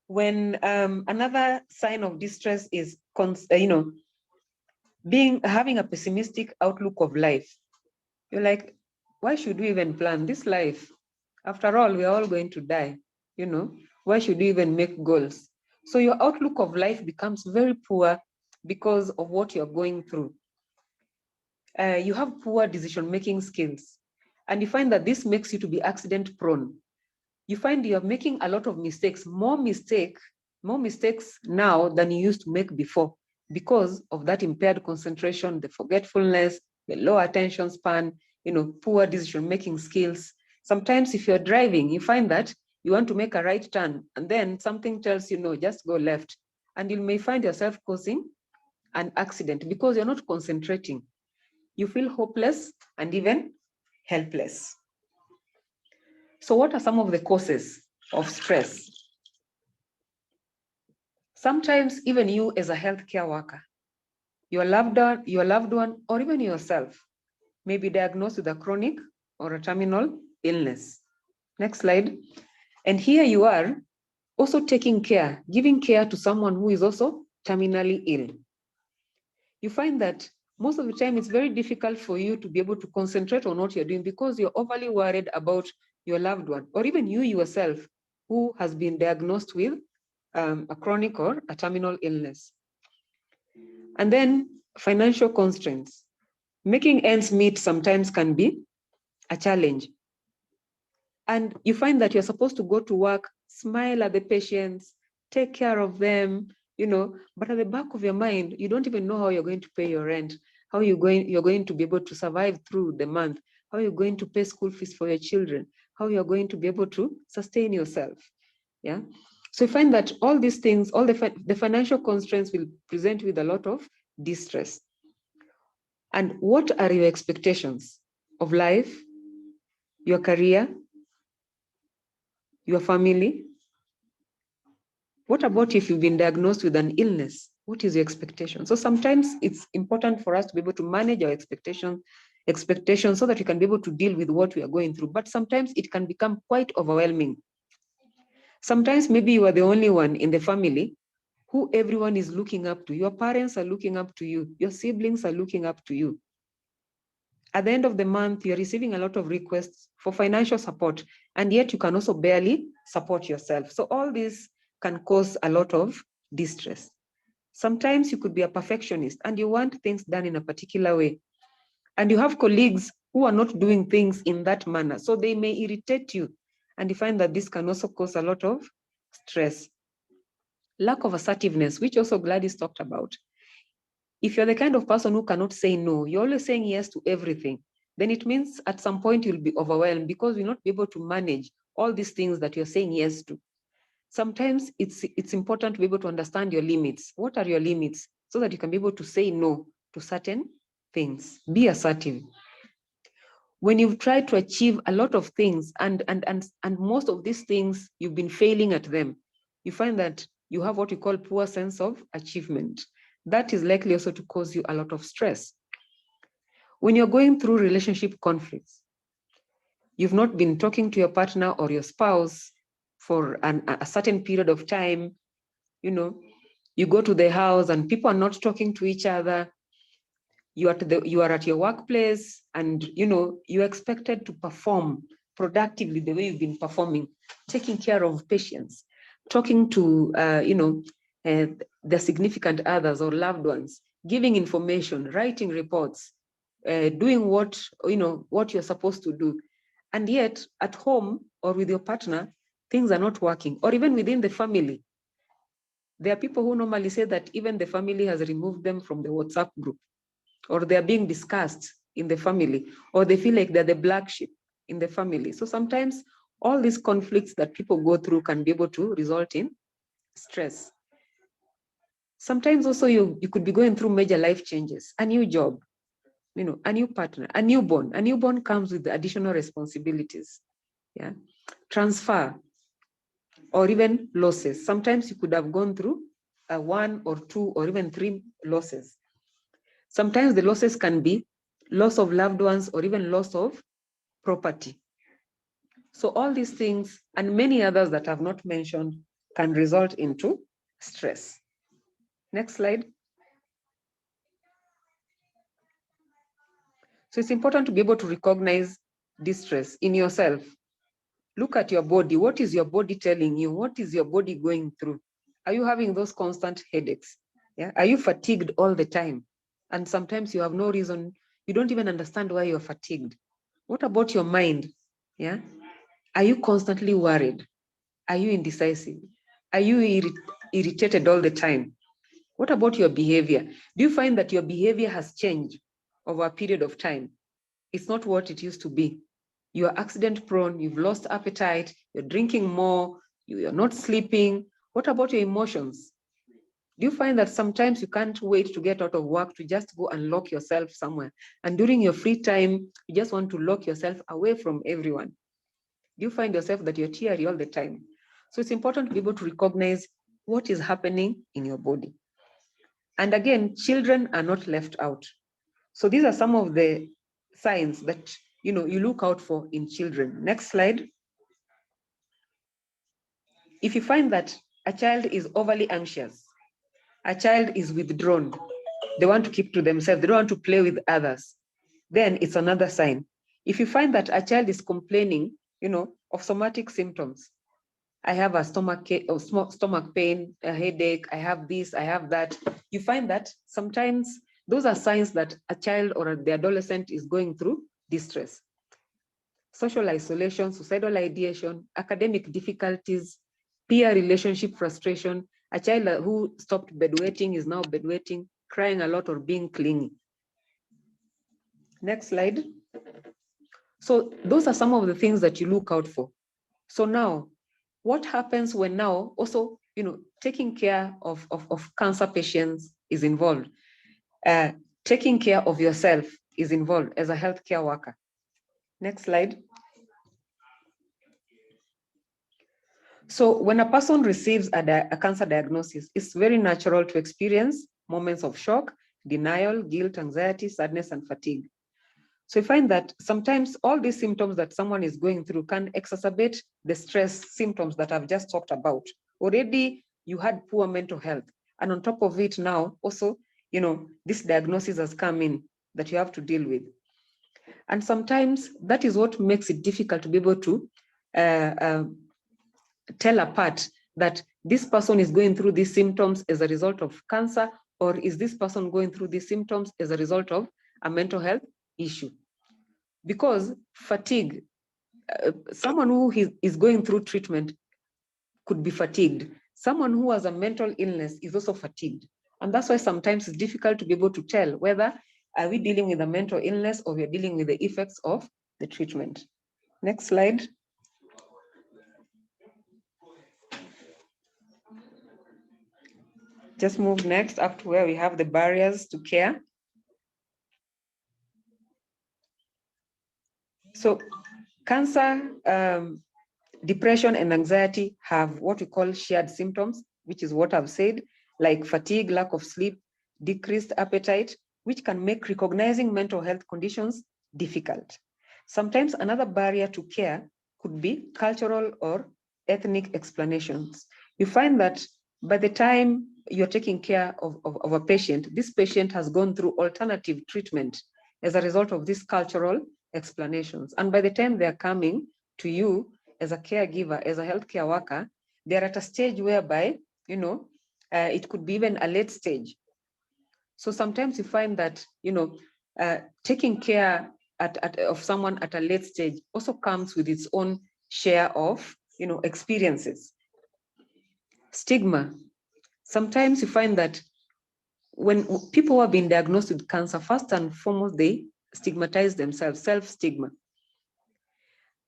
When another sign of distress is, having a pessimistic outlook of life. You're like, why should we even plan this life? After all, we're all going to die. Why should we even make goals? So your outlook of life becomes very poor because of what you're going through. You have poor decision-making skills, and you find that this makes you to be accident prone. You find you're making a lot of mistakes, more mistakes now than you used to make before, because of that impaired concentration, the forgetfulness, the low attention span, poor decision-making skills. Sometimes if you're driving, you find that you want to make a right turn and then something tells you, no, just go left. and you may find yourself causing an accident because you're not concentrating. You feel hopeless and even helpless. So what are some of the causes of stress? Sometimes even you as a healthcare worker, your loved one, or even yourself may be diagnosed with a chronic or a terminal illness. Next slide. And here you are also taking care, giving care to someone who is also terminally ill. You find that most of the time it's very difficult for you to be able to concentrate on what you're doing because you're overly worried about your loved one, or even you yourself who has been diagnosed with a chronic or a terminal illness. And then financial constraints. Making ends meet sometimes can be a challenge. And you find that you're supposed to go to work, smile at the patients, take care of them, but at the back of your mind, you don't even know how you're going to pay your rent, how you're going to be able to survive through the month, how you're going to pay school fees for your children, how you're going to be able to sustain yourself. Yeah. So you find that all these things, all the financial constraints will present you with a lot of distress. And what are your expectations of life, your career, your family? What about if you've been diagnosed with an illness? What is your expectation? So sometimes it's important for us to be able to manage our expectations so that we can be able to deal with what we are going through. But sometimes it can become quite overwhelming. Sometimes maybe you are the only one in the family who everyone is looking up to. Your parents are looking up to you. Your siblings are looking up to you. At the end of the month, you're receiving a lot of requests for financial support, and yet you can also barely support yourself. So all this can cause a lot of distress. Sometimes you could be a perfectionist and you want things done in a particular way. And you have colleagues who are not doing things in that manner. So they may irritate you. And you find that this can also cause a lot of stress. Lack of assertiveness, which also Gladys talked about. If you're the kind of person who cannot say no, you're always saying yes to everything, then it means at some point you'll be overwhelmed because you'll not be able to manage all these things that you're saying yes to. Sometimes it's important to be able to understand your limits. What are your limits? So that you can be able to say no to certain things. Be assertive. When you've tried to achieve a lot of things and most of these things, you've been failing at them, you find that you have what we call poor sense of achievement. That is likely also to cause you a lot of stress. When you're going through relationship conflicts, you've not been talking to your partner or your spouse for a certain period of time, you go to the house and people are not talking to each other. You are at your workplace and you're expected to perform productively the way you've been performing, taking care of patients, talking to the significant others or loved ones, giving information, writing reports, doing what you're supposed to do. And yet at home or with your partner, things are not working, or even within the family. There are people who normally say that even the family has removed them from the WhatsApp group, or they're being discussed in the family, or they feel like they're the black sheep in the family. So sometimes all these conflicts that people go through can be able to result in stress. Sometimes also you could be going through major life changes, a new job, a new partner, a newborn. A newborn comes with additional responsibilities, yeah, transfer, or even losses. Sometimes you could have gone through 1 or 2 or even 3 losses. Sometimes the losses can be loss of loved ones or even loss of property. So all these things and many others that I've not mentioned can result into stress. Next slide. So it's important to be able to recognize distress in yourself. Look at your body. What is your body telling you? What is your body going through? Are you having those constant headaches? Yeah. Are you fatigued all the time? And sometimes you have no reason. You don't even understand why you're fatigued. What about your mind? Yeah. Are you constantly worried? Are you indecisive? Are you irritated all the time? What about your behavior? Do you find that your behavior has changed over a period of time? It's not what it used to be. You are accident prone, you've lost appetite, you're drinking more, you're not sleeping. What about your emotions? Do you find that sometimes you can't wait to get out of work to just go and lock yourself somewhere? And during your free time, you just want to lock yourself away from everyone. Do you find yourself that you're teary all the time? So it's important to be able to recognize what is happening in your body. And again, children are not left out. So these are some of the signs that you look out for in children. Next slide. If you find that a child is overly anxious, a child is withdrawn, they want to keep to themselves, they don't want to play with others, then it's another sign. If you find that a child is complaining, of somatic symptoms, I have a stomach pain, a headache, I have this, I have that. You find that sometimes those are signs that a child or the adolescent is going through distress. Social isolation, suicidal ideation, academic difficulties, peer relationship frustration. A child who stopped bedwetting is now bedwetting, crying a lot or being clingy. Next slide. So those are some of the things that you look out for. So now, what happens when now also, taking care of cancer patients is involved. Taking care of yourself is involved as a healthcare worker. Next slide. So when a person receives a cancer diagnosis, it's very natural to experience moments of shock, denial, guilt, anxiety, sadness, and fatigue. So you find that sometimes all these symptoms that someone is going through can exacerbate the stress symptoms that I've just talked about. Already you had poor mental health. And on top of it now, also, this diagnosis has come in that you have to deal with. And sometimes that is what makes it difficult to be able to tell apart that this person is going through these symptoms as a result of cancer, or is this person going through these symptoms as a result of a mental health issue. Because fatigue, someone who is going through treatment could be fatigued. Someone who has a mental illness is also fatigued. And that's why sometimes it's difficult to be able to tell whether are we dealing with a mental illness or we're dealing with the effects of the treatment. Next slide. Just move next up to where we have the barriers to care. So cancer, depression and anxiety have what we call shared symptoms, which is what I've said, like fatigue, lack of sleep, decreased appetite, which can make recognizing mental health conditions difficult. Sometimes another barrier to care could be cultural or ethnic explanations. You find that by the time you're taking care of a patient, this patient has gone through alternative treatment as a result of these cultural explanations. And by the time they're coming to you as a caregiver, as a healthcare worker, they're at a stage whereby, it could be even a late stage. So sometimes you find that, taking care of someone at a late stage also comes with its own share of, experiences. Stigma. Sometimes you find that when people have been diagnosed with cancer, first and foremost, they stigmatize themselves, self-stigma.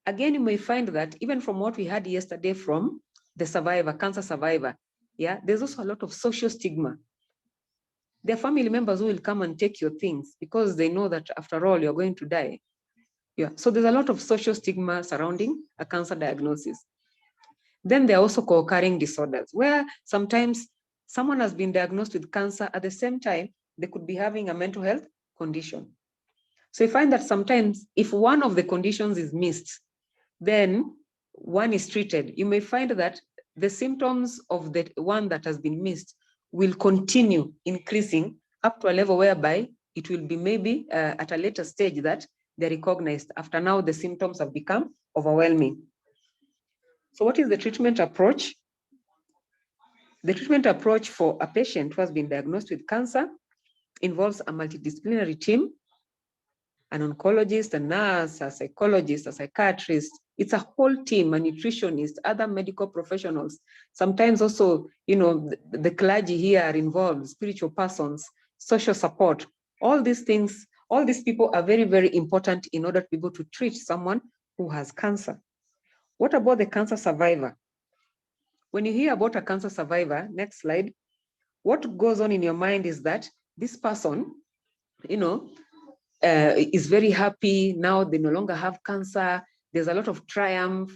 Again, you may find that even from what we had yesterday from the survivor, cancer survivor, there's also a lot of social stigma. There are family members who will come and take your things because they know that after all, you're going to die. So there's a lot of social stigma surrounding a cancer diagnosis. Then there are also co-occurring disorders where sometimes someone has been diagnosed with cancer at the same time, they could be having a mental health condition. So you find that sometimes if one of the conditions is missed, then one is treated. You may find that the symptoms of the one that has been missed will continue increasing up to a level whereby it will be maybe at a later stage that they're recognized after now the symptoms have become overwhelming. So what is the treatment approach? The treatment approach for a patient who has been diagnosed with cancer involves a multidisciplinary team, an oncologist, a nurse, a psychologist, a psychiatrist. It's a whole team, a nutritionist, other medical professionals. Sometimes also, the clergy here are involved, spiritual persons, social support. All these things, all these people are very, very important in order to be able to treat someone who has cancer. What about the cancer survivor? When you hear about a cancer survivor, next slide, what goes on in your mind is that this person, is very happy now. They no longer have cancer. There's a lot of triumph,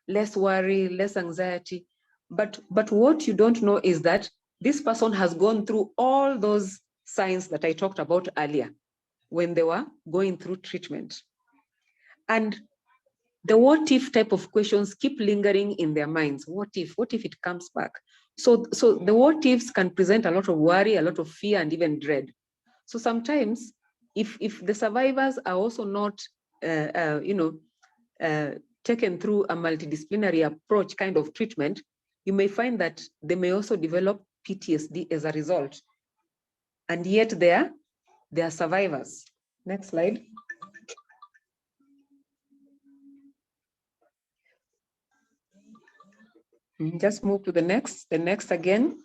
less worry, less anxiety. But what you don't know is that this person has gone through all those signs that I talked about earlier when they were going through treatment. And the what if type of questions keep lingering in their minds. What if it comes back? So the what ifs can present a lot of worry, a lot of fear, and even dread. So sometimes if the survivors are also not, taken through a multidisciplinary approach kind of treatment, you may find that they may also develop PTSD as a result. And yet they are survivors. Next slide. Just move to the next again.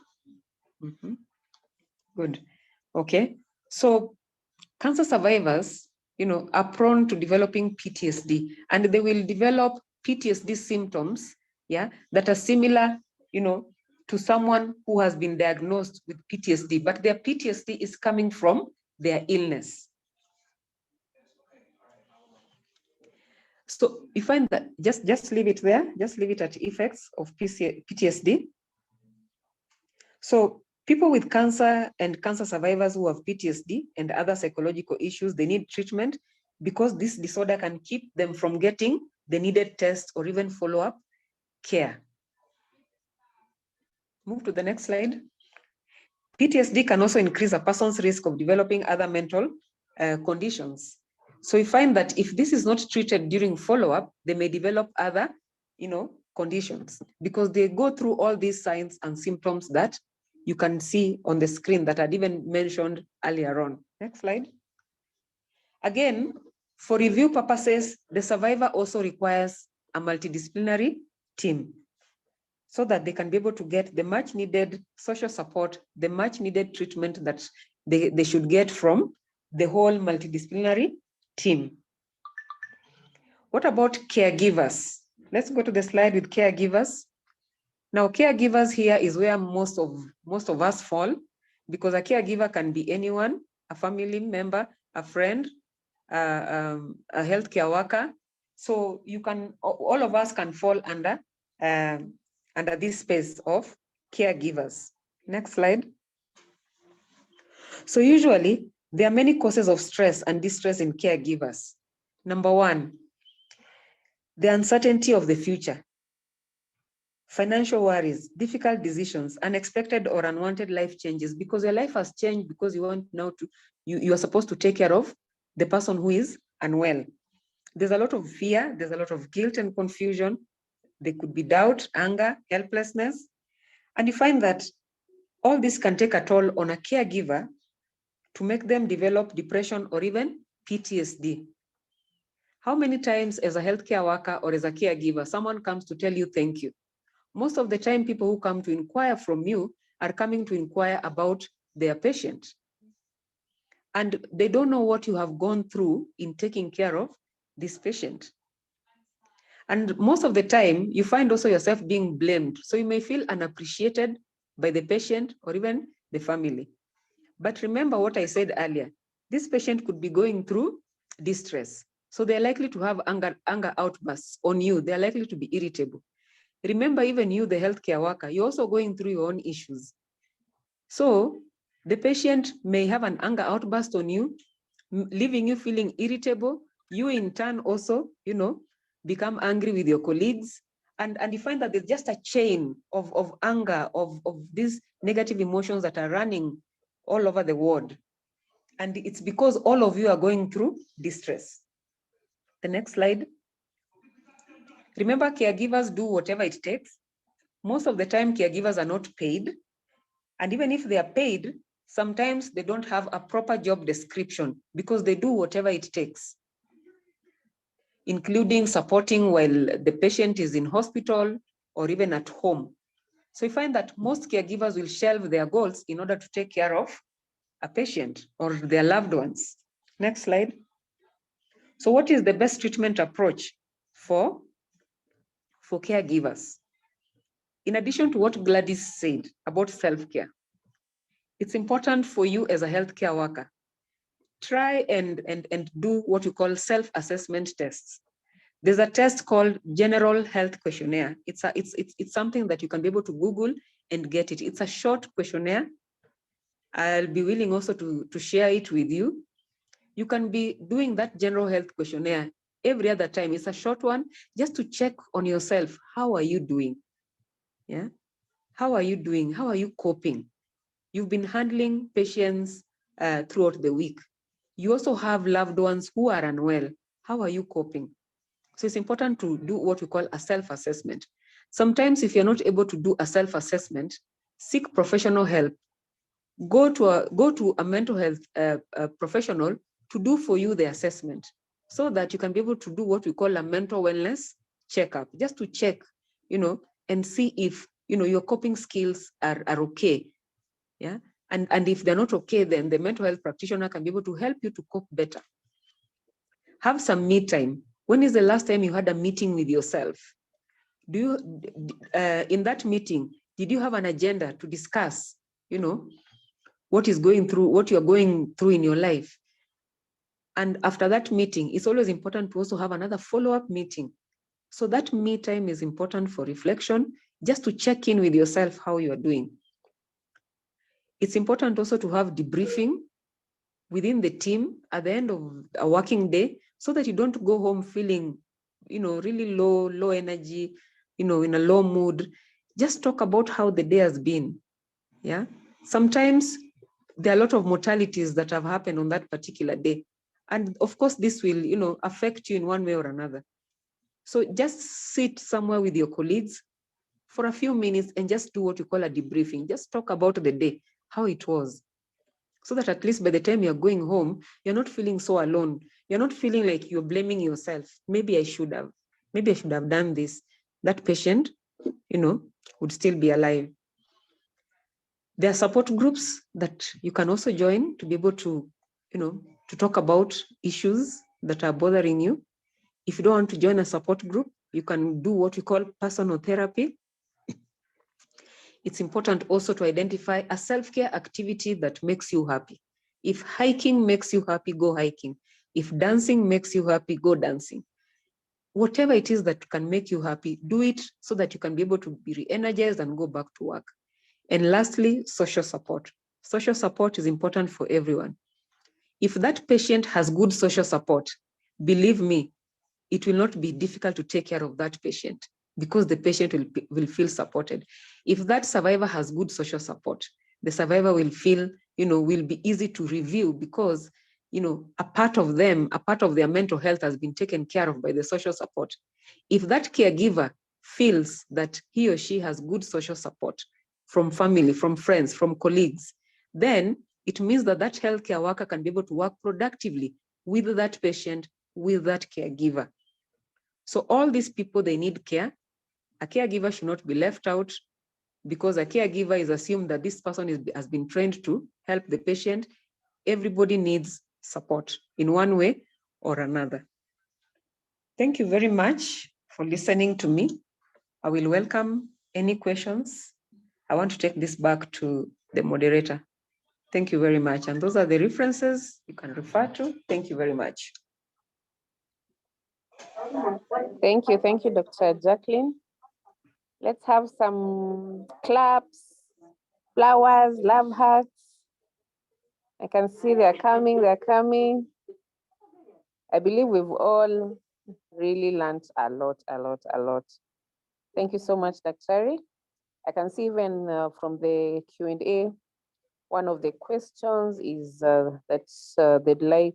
Good. Okay. So cancer survivors, are prone to developing PTSD, and they will develop PTSD symptoms, that are similar, to someone who has been diagnosed with PTSD, but their PTSD is coming from their illness. So you find that, just leave it there, just leave it at effects of PTSD. So people with cancer and cancer survivors who have PTSD and other psychological issues, they need treatment because this disorder can keep them from getting the needed tests or even follow-up care. Move to the next slide. PTSD can also increase a person's risk of developing other mental conditions. So we find that if this is not treated during follow-up, they may develop other, conditions because they go through all these signs and symptoms that you can see on the screen that I'd even mentioned earlier on. Next slide. Again, for review purposes, the survivor also requires a multidisciplinary team so that they can be able to get the much needed social support, the much needed treatment that they should get from the whole multidisciplinary team. What about caregivers? Let's go to the slide with caregivers. Now, caregivers here is where most of us fall, because a caregiver can be anyone, a family member, a friend, a healthcare worker. So all of us can fall under this space of caregivers. Next slide. So usually there are many causes of stress and distress in caregivers. Number one, the uncertainty of the future. Financial worries, difficult decisions, unexpected or unwanted life changes, because your life has changed because you want now you are supposed to take care of the person who is unwell. There's a lot of fear, there's a lot of guilt and confusion. There could be doubt, anger, helplessness. And you find that all this can take a toll on a caregiver to make them develop depression or even PTSD. How many times as a healthcare worker or as a caregiver, someone comes to tell you thank you? Most of the time, people who come to inquire from you are coming to inquire about their patient. And they don't know what you have gone through in taking care of this patient. And most of the time, you find also yourself being blamed. So you may feel unappreciated by the patient or even the family. But remember what I said earlier, this patient could be going through distress. So they're likely to have anger outbursts on you. They're likely to be irritable. Remember, even you, the healthcare worker, you're also going through your own issues. So the patient may have an anger outburst on you, leaving you feeling irritable. You in turn also, become angry with your colleagues. And you find that there's just a chain of anger, of these negative emotions that are running all over the world. And it's because all of you are going through distress. The next slide. Remember, caregivers do whatever it takes. Most of the time, caregivers are not paid. And even if they are paid, sometimes they don't have a proper job description because they do whatever it takes, including supporting while the patient is in hospital or even at home. So you find that most caregivers will shelve their goals in order to take care of a patient or their loved ones. Next slide. So what is the best treatment approach for caregivers? In addition to what Gladys said about self-care, it's important for you as a healthcare worker, try and do what you call self-assessment tests. There's a test called General Health Questionnaire. It's something that you can be able to Google and get it. It's a short questionnaire. I'll be willing also to share it with you. You can be doing that General Health Questionnaire every other time. It's a short one, just to check on yourself. How are you doing? Yeah. How are you doing? How are you coping? You've been handling patients throughout the week. You also have loved ones who are unwell. How are you coping? So it's important to do what we call a self-assessment. Sometimes if you're not able to do a self-assessment, seek professional help. Go to a mental health professional to do for you the assessment, so that you can be able to do what we call a mental wellness checkup, just to check, and see if, your coping skills are okay. Yeah. And if they're not okay, then the mental health practitioner can be able to help you to cope better. Have some me time. When is the last time you had a meeting with yourself? In that meeting, did you have an agenda to discuss, what you're going through in your life? And after that meeting, it's always important to also have another follow-up meeting. So that me time is important for reflection, just to check in with yourself how you are doing. It's important also to have debriefing within the team at the end of a working day, so that you don't go home feeling, really low energy, in a low mood. Just talk about how the day has been. Yeah. Sometimes there are a lot of mortalities that have happened on that particular day. And of course, this will, affect you in one way or another. So just sit somewhere with your colleagues for a few minutes and just do what you call a debriefing. Just talk about the day, how it was, so that at least by the time you're going home, you're not feeling so alone. You're not feeling like you're blaming yourself. Maybe I should have done this. That patient, would still be alive. There are support groups that you can also join to be able to, to talk about issues that are bothering you. If you don't want to join a support group, you can do what we call personal therapy. It's important also to identify a self-care activity that makes you happy. If hiking makes you happy, go hiking. If dancing makes you happy, go dancing. Whatever it is that can make you happy, do it so that you can be able to be re-energized and go back to work. And lastly, social support. Social support is important for everyone. If that patient has good social support, believe me, it will not be difficult to take care of that patient, because the patient will feel supported. If that survivor has good social support, the survivor will feel, will be easy to review, because, a part of their mental health has been taken care of by the social support. If that caregiver feels that he or she has good social support from family, from friends, from colleagues, then it means that that healthcare worker can be able to work productively with that patient, with that caregiver. So all these people, they need care. A caregiver should not be left out, because a caregiver is assumed that this person has been trained to help the patient. Everybody needs support in one way or another. Thank you very much for listening to me. I will welcome any questions. I want to take this back to the moderator. Thank you very much. And those are the references you can refer to. Thank you very much. Thank you, Dr. Jacqueline. Let's have some claps, flowers, love hearts. I can see they're coming. I believe we've all really learned a lot. Thank you so much, Dr. I can see even from the Q&A, one of the questions is that they'd like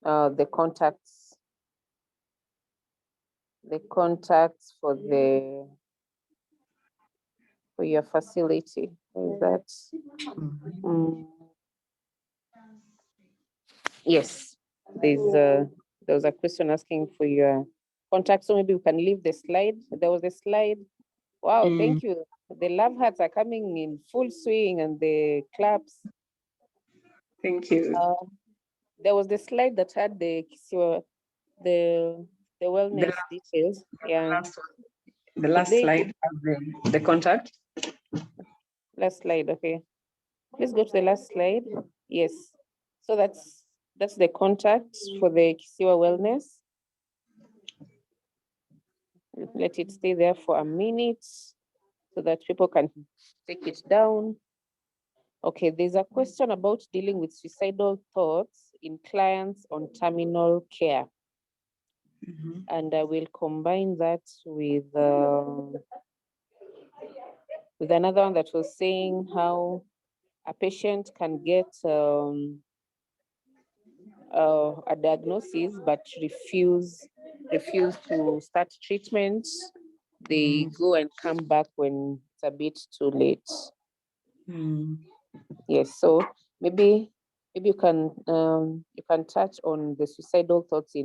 the contacts for your facility. Is that? Yes, there was a question asking for your contact, so maybe we can leave the slide. There was a slide. Wow, thank you. The love hearts are coming in full swing, and the claps. Thank you. There was the slide that had the wellness details. Yeah. The last slide has the contact. Last slide, okay. Please go to the last slide. Yes. So that's the contact for the Kisiwa Wellness. Let it stay there for a minute so that people can take it down. Okay, there's a question about dealing with suicidal thoughts in clients on terminal care. And I will combine that with another one that was saying how a patient can get a diagnosis but refuse to start treatment. They go and come back when it's a bit too late. Yes, so maybe you can touch on the suicidal thoughts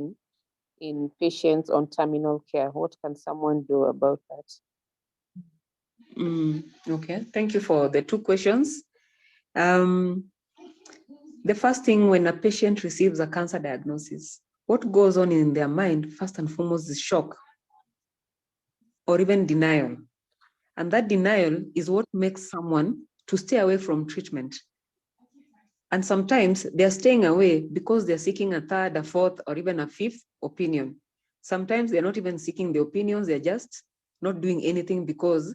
in patients on terminal care. What can someone do about that? Okay, thank you for the two questions. The first thing, when a patient receives a cancer diagnosis, what goes on in their mind, first and foremost, is shock or even denial. And that denial is what makes someone to stay away from treatment. And sometimes they're staying away because they're seeking a third, a fourth, or even a fifth opinion. Sometimes they're not even seeking the opinions, they're just not doing anything because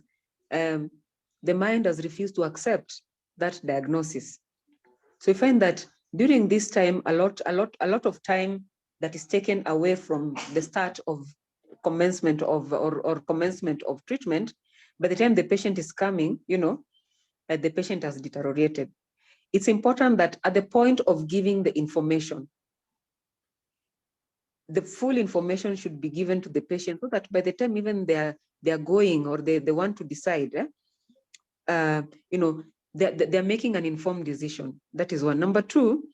the mind has refused to accept that diagnosis. So you find that during this time, a lot of time that is taken away from the start of commencement of or commencement of treatment. By the time the patient is coming, the patient has deteriorated. It's important that at the point of giving the information, the full information should be given to the patient so that by the time even they're going or they want to decide, they're making an informed decision. That is one. Number two,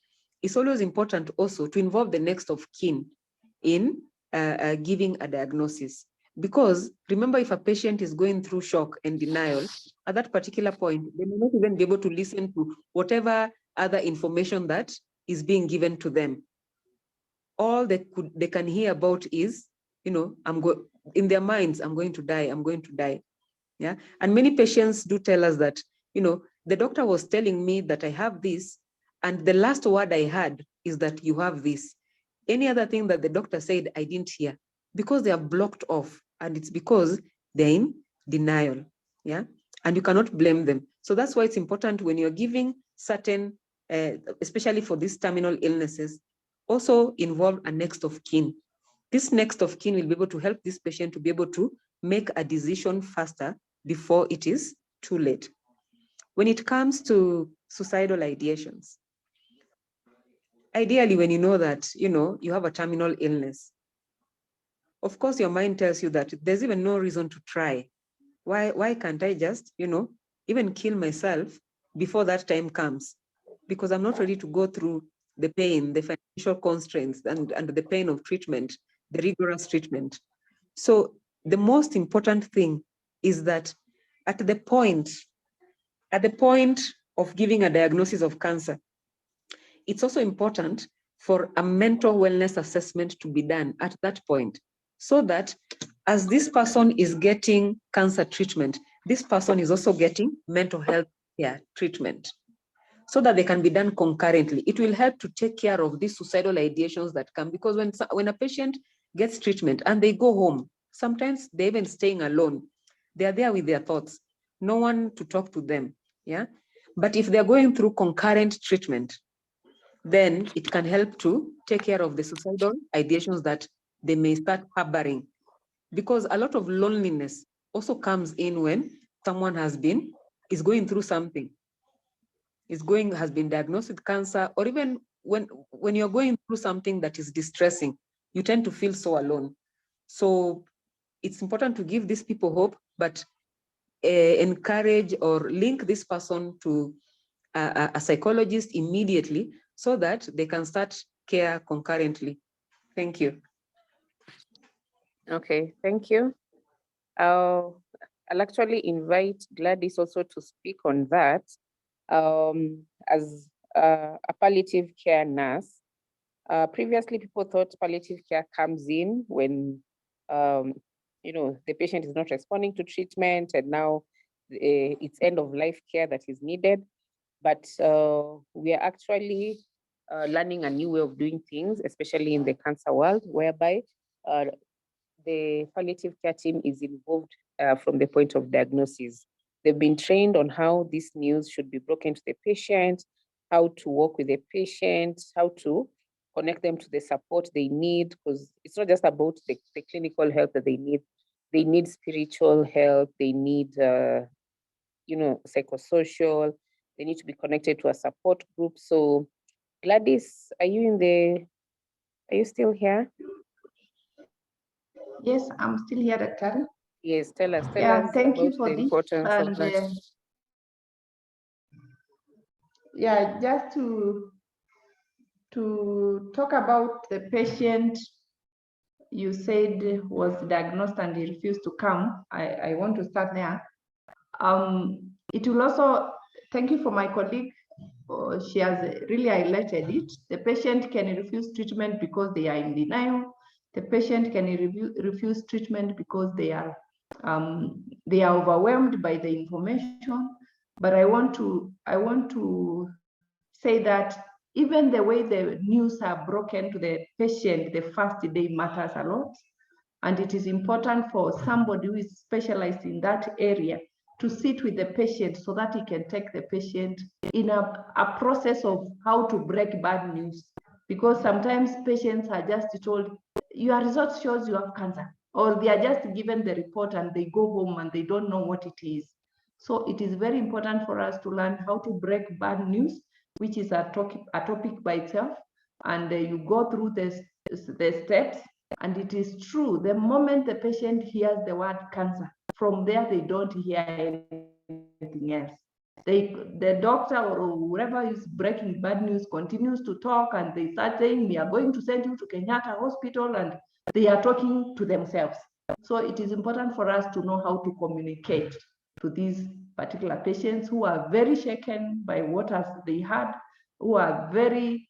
it's always important also to involve the next of kin in giving a diagnosis. Because remember, if a patient is going through shock and denial, at that particular point, they may not even be able to listen to whatever other information that is being given to them. All they can hear about is, in their minds, I'm going to die, I'm going to die. Yeah. And many patients do tell us that, the doctor was telling me that I have this, and the last word I heard is that you have this. Any other thing that the doctor said, I didn't hear, because they are blocked off, and it's because they're in denial. Yeah. And you cannot blame them. So that's why it's important when you're giving certain, especially for these terminal illnesses, also involve a next of kin. This next of kin will be able to help this patient to be able to make a decision faster before it is too late. When it comes to suicidal ideations, ideally, when you know that, you have a terminal illness, of course, your mind tells you that there's even no reason to try. Why can't I just, even kill myself before that time comes? Because I'm not ready to go through the pain, the financial constraints, and the pain of treatment, the rigorous treatment. So the most important thing is that at the point of giving a diagnosis of cancer, it's also important for a mental wellness assessment to be done at that point, so that as this person is getting cancer treatment, this person is also getting mental health care treatment, so that they can be done concurrently. It will help to take care of these suicidal ideations that come, because when a patient gets treatment and they go home, sometimes they're even staying alone. They're there with their thoughts, no one to talk to them. Yeah. But if they're going through concurrent treatment, then it can help to take care of the suicidal ideations that they may start harboring. Because a lot of loneliness also comes in when someone is going through something, has been diagnosed with cancer, or even when you're going through something that is distressing, you tend to feel so alone. So it's important to give these people hope, but encourage or link this person to a psychologist immediately, so that they can start care concurrently. Thank you. Okay, thank you. I'll actually invite Gladys also to speak on that. As a palliative care nurse, previously people thought palliative care comes in when the patient is not responding to treatment, and now it's end of life care that is needed. but we are actually learning a new way of doing things, especially in the cancer world, whereby the palliative care team is involved from the point of diagnosis. They've been trained on how this news should be broken to the patient, how to work with the patient, how to connect them to the support they need, because it's not just about the clinical help that they need. They need spiritual help, they need psychosocial, they need to be connected to a support group. So Gladys, are you still here? Yes, I'm still here, Dr. Yes, tell us Thank you about for the this. importance of And that. just to talk about the patient you said was diagnosed and he refused to come. I want to start there. It will also, thank you for my colleague. She has really highlighted it. The patient can refuse treatment because they are in denial. The patient can refuse treatment because they are overwhelmed by the information. But I want to say that even the way the news are broken to the patient the first day matters a lot. And it is important for somebody who is specialized in that area to sit with the patient so that he can take the patient in a process of how to break bad news. Because sometimes patients are just told, your result shows you have cancer, or they are just given the report and they go home and they don't know what it is. So it is very important for us to learn how to break bad news, which is a topic by itself. And you go through the steps. And it is true, the moment the patient hears the word cancer, from there they don't hear anything else. The doctor or whoever is breaking bad news continues to talk, and they start saying, we are going to send you to Kenyatta Hospital, and they are talking to themselves. So it is important for us to know how to communicate to these particular patients who are very shaken by what they had, who are very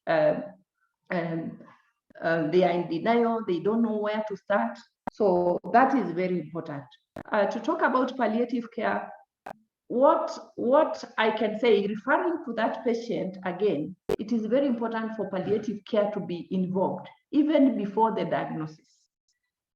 they are in denial, they don't know where to start. So that is very important. To talk about palliative care, what I can say, referring to that patient again, it is very important for palliative care to be involved, even before the diagnosis.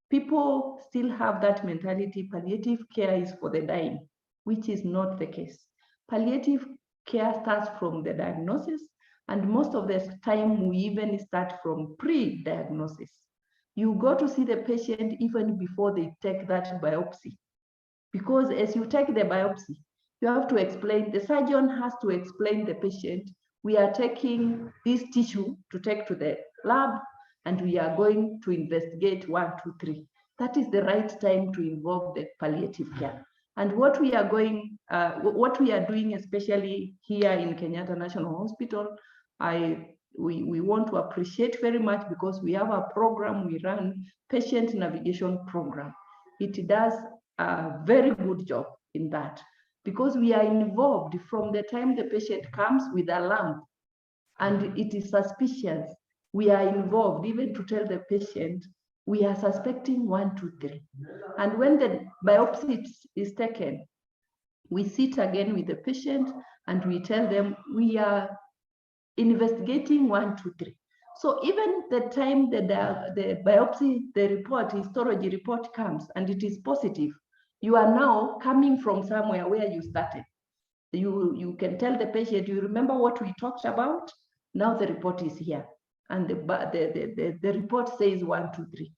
People still have that mentality, palliative care is for the dying, which is not the case. Palliative care starts from the diagnosis, and most of the time we even start from pre-diagnosis. You go to see the patient even before they take that biopsy, because as you take the biopsy, you have to explain, the surgeon has to explain the patient, we are taking this tissue to take to the lab, and we are going to investigate 1, 2, 3. That is the right time to involve the palliative care. And what we are doing, especially here in Kenyatta National Hospital, we want to appreciate very much, because we have a program we run, patient navigation program. It does a very good job in that, because we are involved from the time the patient comes with a lump and it is suspicious. We are involved even to tell the patient, we are suspecting 1, 2, 3. And when the biopsy is taken, we sit again with the patient and we tell them, we are investigating 1, 2, 3. So even the time the biopsy, the report, histology report comes and it is positive, you are now coming from somewhere where you started. You can tell the patient, you remember what we talked about? Now the report is here. And the report says 1, 2, 3.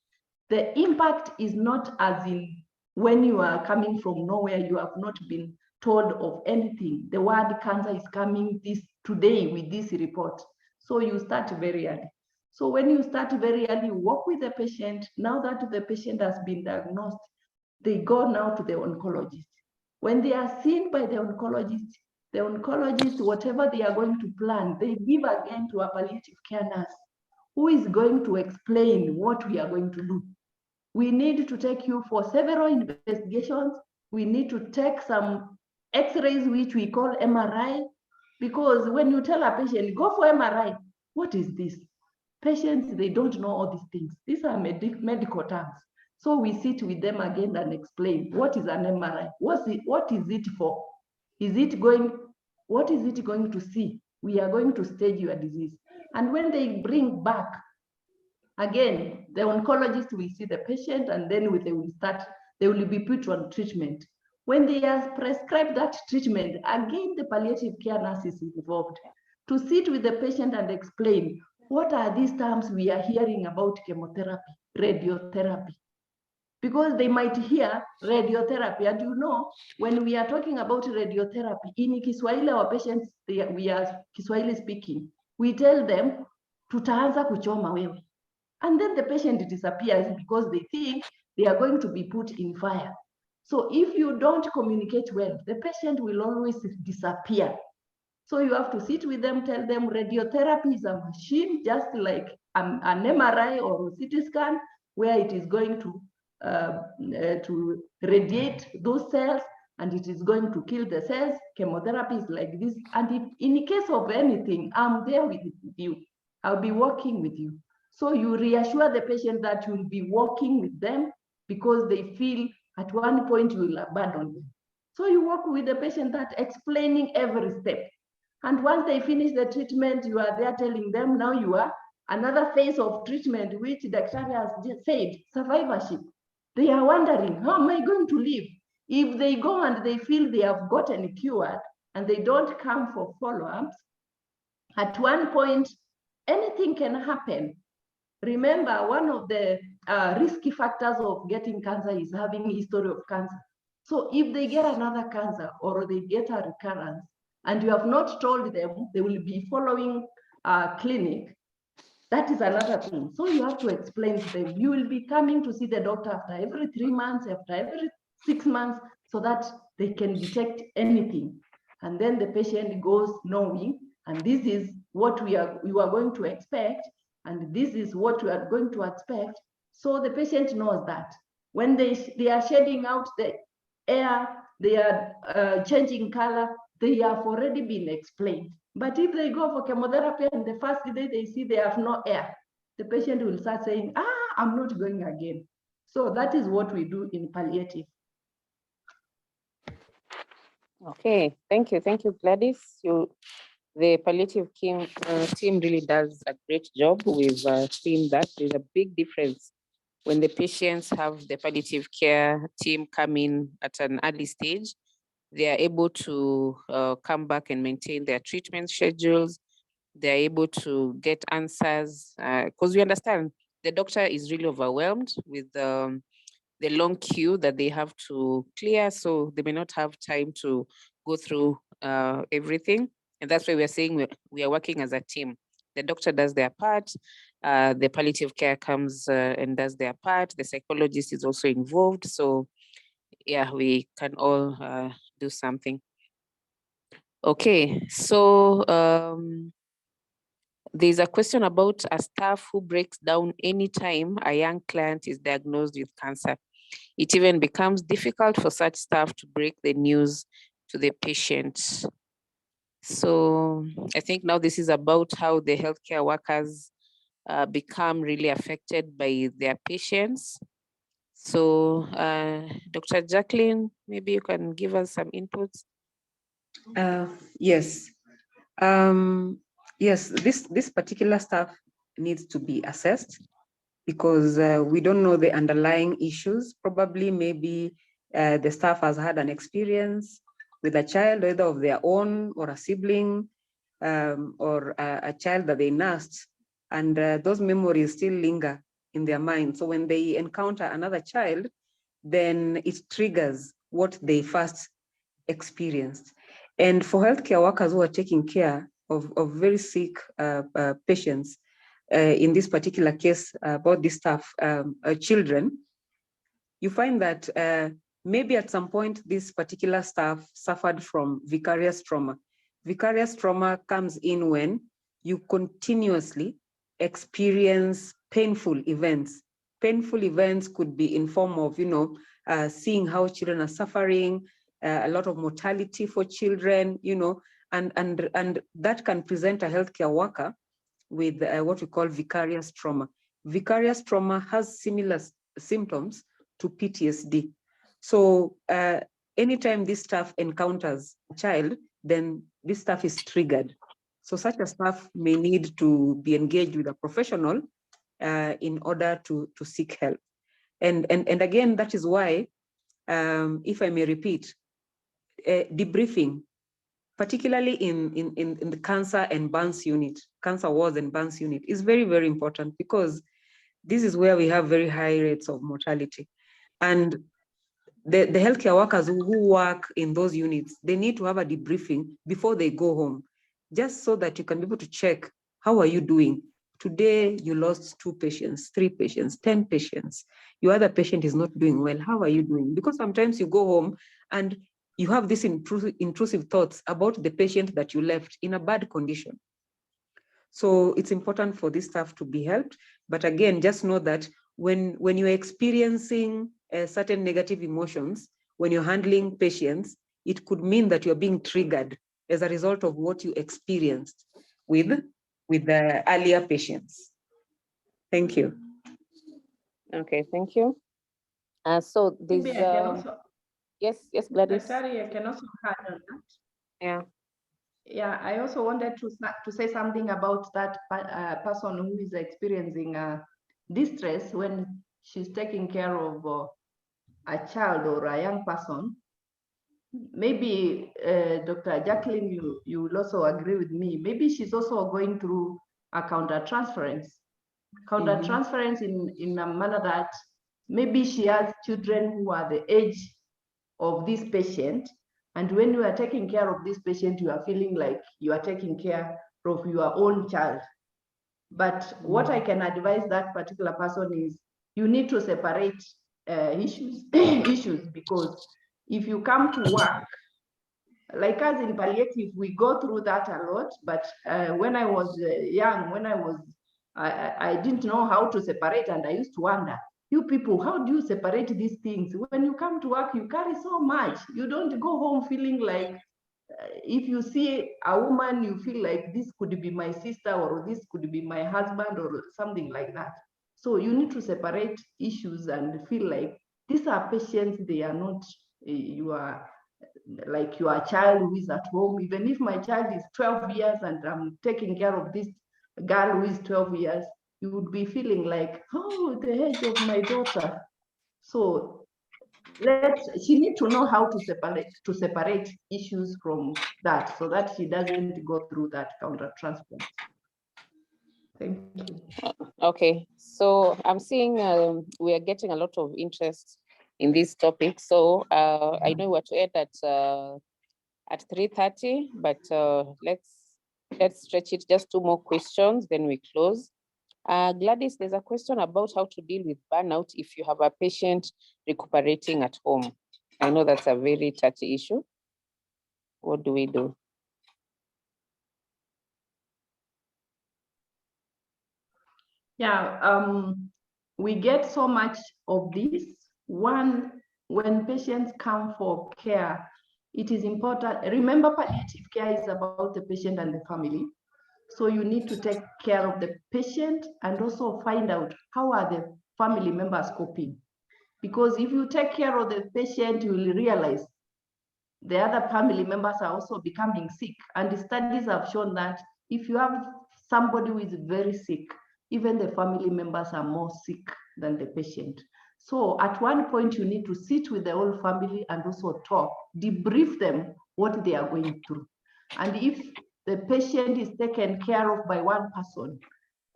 The impact is not as in when you are coming from nowhere, you have not been told of anything. The word cancer is coming today with this report. So you start very early. So when you start very early, you work with the patient. Now that the patient has been diagnosed, they go now to the oncologist. When they are seen by the oncologist, whatever they are going to plan, they give again to a palliative care nurse who is going to explain what we are going to do. We need to take you for several investigations. We need to take some x-rays, which we call MRI, because when you tell a patient, go for MRI, what is this? Patients, they don't know all these things. These are medical terms. So we sit with them again and explain, what is an MRI? What is it for? Is it going what is it going to see? We are going to stage your disease. And when they bring back, again, the oncologist will see the patient, and then they will be put on treatment. When they are prescribed that treatment, again, the palliative care nurse is involved to sit with the patient and explain, what are these terms we are hearing about chemotherapy, radiotherapy? Because they might hear radiotherapy. And you know, when we are talking about radiotherapy, in Kiswahili, our patients, we are Kiswahili speaking, we tell them, tutaanza kuchoma wewe. And then the patient disappears because they think they are going to be put in fire. So if you don't communicate well, the patient will always disappear. So you have to sit with them, tell them radiotherapy is a machine, just like an MRI or a CT scan, where it is going to radiate those cells, and it is going to kill the cells. Chemotherapy is like this. And if in case of anything, I'm there with you. I'll be working with you. So you reassure the patient that you'll be working with them, because they feel at one point you will abandon them. So you work with the patient, that explaining every step. And once they finish the treatment, you are there telling them, now you are another phase of treatment, which Dr. has just said, survivorship. They are wondering, how am I going to live? If they go and they feel they have gotten cured and they don't come for follow-ups, at one point, anything can happen. Remember, one of the risky factors of getting cancer is having a history of cancer. So if they get another cancer or they get a recurrence, and you have not told them they will be following a clinic, that is another thing. So you have to explain to them, you will be coming to see the doctor after every 3 months, after every 6 months, so that they can detect anything. And then the patient goes knowing, and this is what you are going to expect, and this is what we are going to expect. So the patient knows that when they are shedding out the air, they are changing color, they have already been explained. But if they go for chemotherapy and the first day they see they have no air, the patient will start saying, I'm not going again. So that is what we do in palliative. Okay, thank you, Gladys. The palliative team really does a great job. We've seen that there's a big difference when the patients have the palliative care team come in at an early stage. They are able to come back and maintain their treatment schedules. They're able to get answers, because we understand the doctor is really overwhelmed with the long queue that they have to clear, so they may not have time to go through everything. And that's why we're saying we are working as a team. The doctor does their part, the palliative care comes and does their part, the psychologist is also involved. So yeah, we can all do something. Okay, so there's a question about a staff who breaks down anytime a young client is diagnosed with cancer. It even becomes difficult for such staff to break the news to the patients. So I think now this is about how the healthcare workers become really affected by their patients. So Dr. Jacqueline, maybe you can give us some inputs. Yes. Yes, this particular staff needs to be assessed, because we don't know the underlying issues. Probably maybe the staff has had an experience with a child, either of their own or a sibling, or a child that they nursed, and those memories still linger in their mind. So when they encounter another child, then it triggers what they first experienced. And for healthcare workers who are taking care of very sick patients, in this particular case about this staff, children, you find that maybe at some point this particular staff suffered from vicarious trauma. Vicarious trauma comes in when you continuously experience painful events. Painful events could be in form of, seeing how children are suffering, a lot of mortality for children, and that can present a healthcare worker with what we call vicarious trauma. Vicarious trauma has similar symptoms to PTSD. So anytime this staff encounters a child, then this staff is triggered. So such a staff may need to be engaged with a professional in order to seek help. And again, that is why, if I may repeat, debriefing, particularly in the cancer and burns unit, cancer wards and burns unit, is very, very important, because this is where we have very high rates of mortality. And the healthcare workers who work in those units, they need to have a debriefing before they go home, just so that you can be able to check, how are you doing? Today, you lost 2 patients, 3 patients, 10 patients. Your other patient is not doing well. How are you doing? Because sometimes you go home and you have these intrusive thoughts about the patient that you left in a bad condition. So it's important for this staff to be helped. But again, just know that when you're experiencing certain negative emotions, when you're handling patients, it could mean that you're being triggered as a result of what you experienced with the earlier patients. Thank you. Okay, thank you. So this, Maybe I can also, yes, Gladys. Daktari, I can also add on that. Yeah. Yeah, I also wanted to say something about that person who is experiencing distress when she's taking care of a child or a young person. Maybe Dr. Jacqueline, you will also agree with me. Maybe she's also going through a counter-transference. Counter-transference in a manner that maybe she has children who are the age of this patient. And when you are taking care of this patient, you are feeling like you are taking care of your own child. But what I can advise that particular person is you need to separate issues, because if you come to work, like us in palliative, we go through that a lot. But when I was young, I didn't know how to separate, and I used to wonder, you people, how do you separate these things? When you come to work, you carry so much. You don't go home feeling like, if you see a woman, you feel like this could be my sister, or this could be my husband, or something like that. So you need to separate issues and feel like these are patients, they are not like your child who is at home. Even if my child is 12 years and I'm taking care of this girl who is 12 years, you would be feeling like, oh, the age of my daughter. So she needs to know how to separate issues from that, so that she doesn't go through that counter-transference. Thank you. Okay, so I'm seeing we are getting a lot of interest in this topic. So I know what to end at 3:30, but let's stretch it just 2 more questions, then we close. Gladys, there's a question about how to deal with burnout if you have a patient recuperating at home. I know that's a very touchy issue. What do we do? Yeah, we get so much of this. One, when patients come for care, it is important. Remember, palliative care is about the patient and the family. So you need to take care of the patient and also find out how are the family members coping. Because if you take care of the patient, you will realize the other family members are also becoming sick. And the studies have shown that if you have somebody who is very sick, even the family members are more sick than the patient. So at one point, you need to sit with the whole family and also talk, debrief them what they are going through. And if the patient is taken care of by one person,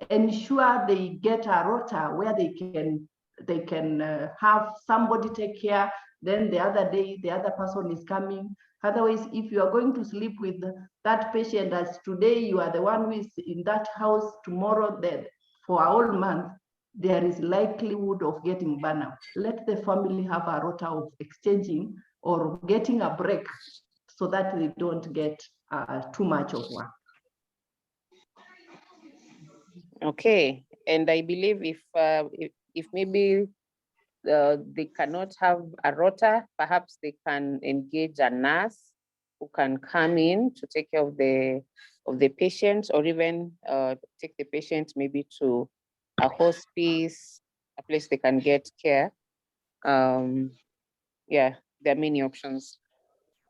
ensure they get a rota where they can have somebody take care. Then the other day, the other person is coming. Otherwise, if you are going to sleep with that patient as today, you are the one who is in that house, tomorrow, then for a whole month, there is likelihood of getting burnout. Let the family have a rota of exchanging or getting a break so that they don't get too much of work. Okay, and I believe if maybe they cannot have a rota, perhaps they can engage a nurse who can come in to take care of the patient, or even take the patient maybe to a hospice, a place they can get care. Yeah, there are many options.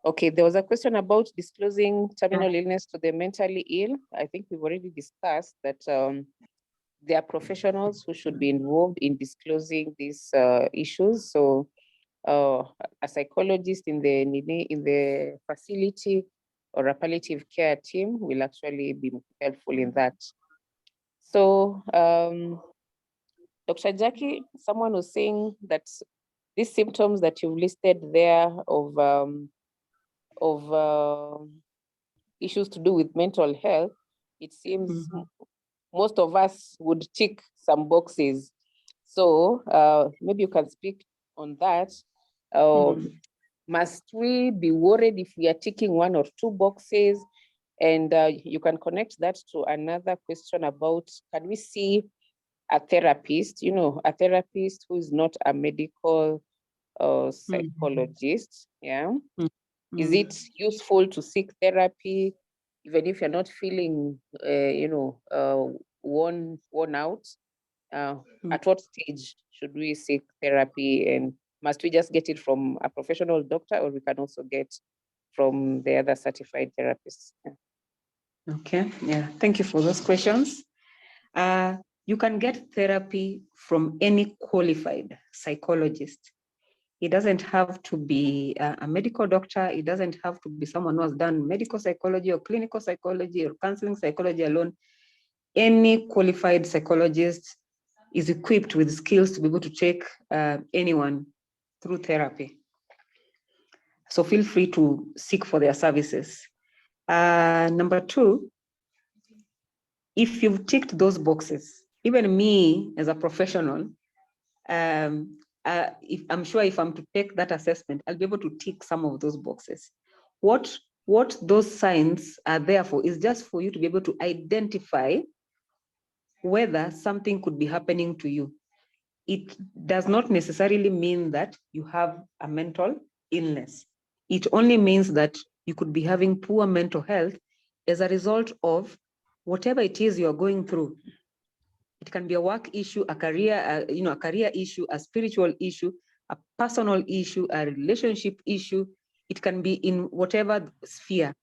Okay, there was a question about disclosing terminal illness to the mentally ill. I think we've already discussed that there are professionals who should be involved in disclosing these issues. So a psychologist in the facility or a palliative care team will actually be helpful in that. So Dr. Jackie, someone was saying that these symptoms that you've listed there of issues to do with mental health, it seems most of us would tick some boxes. So maybe you can speak on that. Must we be worried if we are ticking one or two boxes? And you can connect that to another question about, can we see a therapist, a therapist who is not a medical psychologist, yeah? Is it useful to seek therapy, even if you're not feeling, worn out? At what stage should we seek therapy, and must we just get it from a professional doctor, or we can also get from the other certified therapists? Yeah. Okay, yeah, thank you for those questions. You can get therapy from any qualified psychologist. It doesn't have to be a medical doctor. It doesn't have to be someone who has done medical psychology or clinical psychology or counseling psychology alone. Any qualified psychologist is equipped with skills to be able to take anyone through therapy. So feel free to seek for their services. Number two, if you've ticked those boxes, even me as a professional, if I'm sure if I'm to take that assessment, I'll be able to tick some of those boxes. What those signs are there for is just for you to be able to identify whether something could be happening to you. It does not necessarily mean that you have a mental illness. It only means that you could be having poor mental health as a result of whatever it is you're going through. It can be a work issue, a career, a career issue, a spiritual issue, a personal issue, a relationship issue. It can be in whatever sphere,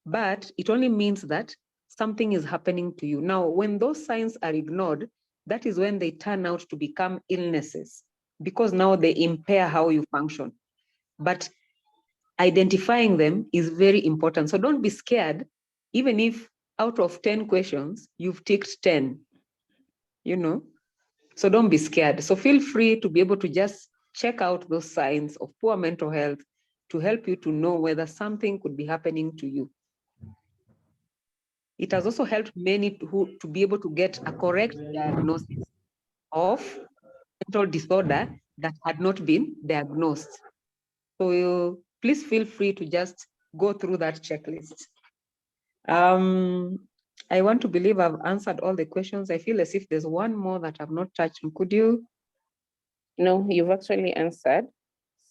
but it only means that something is happening to you. Now, when those signs are ignored, that is when they turn out to become illnesses, because now they impair how you function. But identifying them is very important. So don't be scared, even if out of 10 questions, you've ticked 10, So don't be scared. So feel free to be able to just check out those signs of poor mental health to help you to know whether something could be happening to you. It has also helped many to be able to get a correct diagnosis of mental disorder that had not been diagnosed. So please feel free to just go through that checklist. I want to believe I've answered all the questions. I feel as if there's one more that I've not touched. Could you? No, you've actually answered.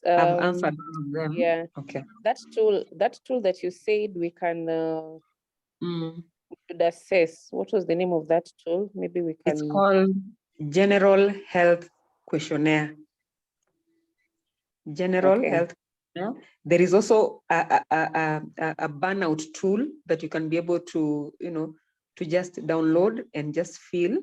I've answered all of them. Yeah. Okay. That tool that you said we can should assess. What was the name of that tool? Maybe we can. It's called General Health Questionnaire. General Health. There is also a burnout tool that you can be able to, to just download and just fill.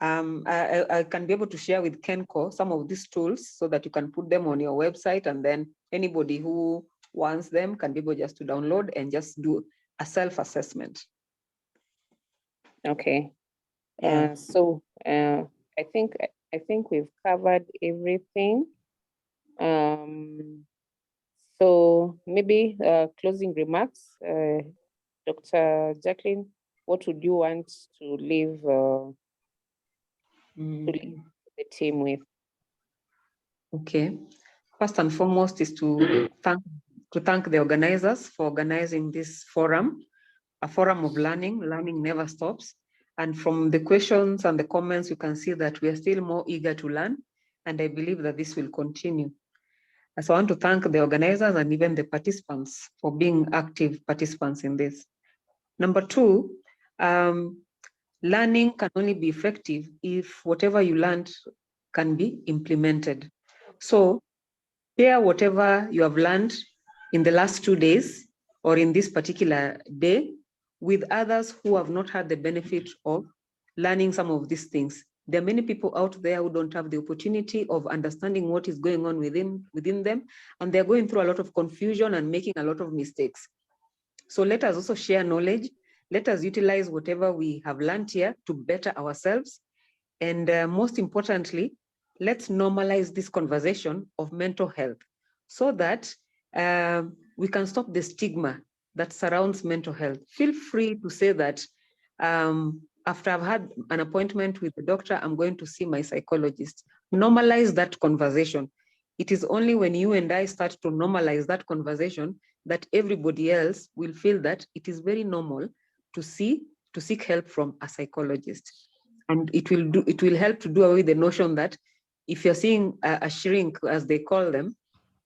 I can be able to share with Kenco some of these tools so that you can put them on your website, and then anybody who wants them can be able just to download and just do a self-assessment. Okay. Yeah. So I think we've covered everything. So maybe closing remarks, Dr. Jacqueline, what would you want to leave the team with? Okay. First and foremost is to thank the organizers for organizing this forum, a forum of learning. Learning never stops. And from the questions and the comments, you can see that we are still more eager to learn. And I believe that this will continue. So I want to thank the organizers and even the participants for being active participants in this. Number two, learning can only be effective if whatever you learned can be implemented. So share whatever you have learned in the last 2 days or in this particular day with others who have not had the benefit of learning some of these things. There are many people out there who don't have the opportunity of understanding what is going on within them, and they're going through a lot of confusion and making a lot of mistakes. So let us also share knowledge. Let us utilize whatever we have learned here to better ourselves. And most importantly, let's normalize this conversation of mental health so that we can stop the stigma that surrounds mental health. Feel free to say that after I've had an appointment with the doctor, I'm going to see my psychologist. Normalize that conversation. It is only when you and I start to normalize that conversation that everybody else will feel that it is very normal to seek help from a psychologist. And it will help to do away with the notion that if you're seeing a shrink, as they call them,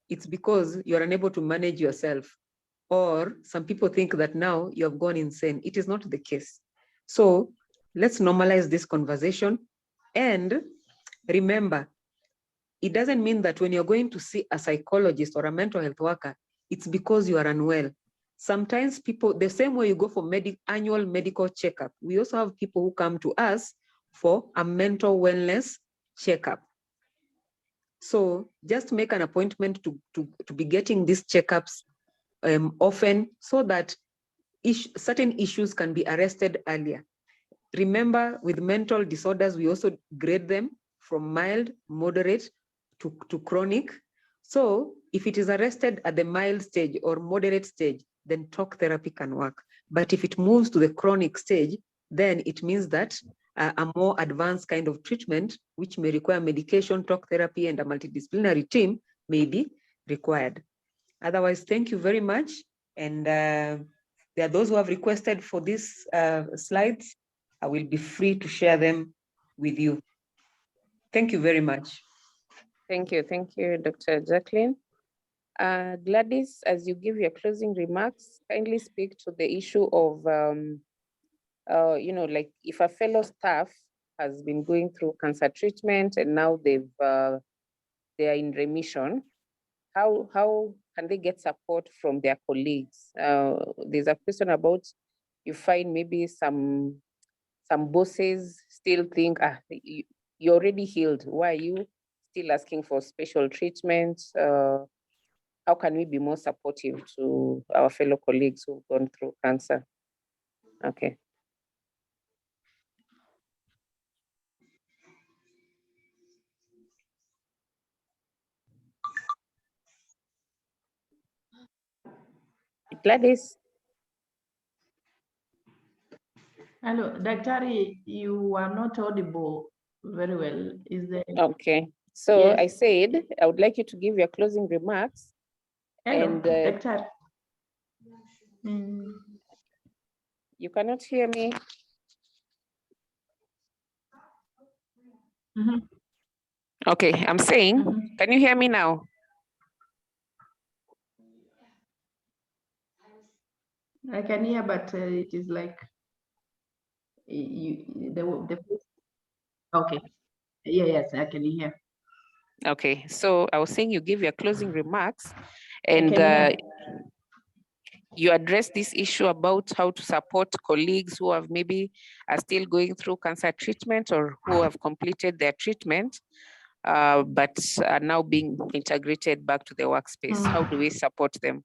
it's because you're unable to manage yourself. Or some people think that now you have gone insane. It is not the case. So let's normalize this conversation. And remember, it doesn't mean that when you're going to see a psychologist or a mental health worker, it's because you are unwell. Sometimes people, the same way you go for annual medical checkup, we also have people who come to us for a mental wellness checkup. So just make an appointment to be getting these checkups often so that certain issues can be arrested earlier. Remember, with mental disorders, we also grade them from mild, moderate to chronic. So if it is arrested at the mild stage or moderate stage, then talk therapy can work. But if it moves to the chronic stage, then it means that a more advanced kind of treatment, which may require medication, talk therapy, and a multidisciplinary team may be required. Otherwise, thank you very much. And there are those who have requested for these slides. I will be free to share them with you. Thank you very much. Thank you, Dr. Jacqueline. Gladys, as you give your closing remarks, kindly speak to the issue of, like if a fellow staff has been going through cancer treatment and now they are in remission, how can they get support from their colleagues? There's a question about, you find maybe some bosses still think, you're already healed. Why are you still asking for special treatment? How can we be more supportive to our fellow colleagues who've gone through cancer? Okay. Gladys. Hello, Daktari, you are not audible very well. Is there? Okay. So Yes. I said, I would like you to give your closing remarks. Hello, And Daktari. You cannot hear me. Okay, I'm saying, can you hear me now? I can hear, but it is like okay. Yes, I can hear. Okay, so I was saying you give your closing remarks and you address this issue about how to support colleagues who have maybe are still going through cancer treatment or who have completed their treatment, but are now being integrated back to the workspace. How do we support them?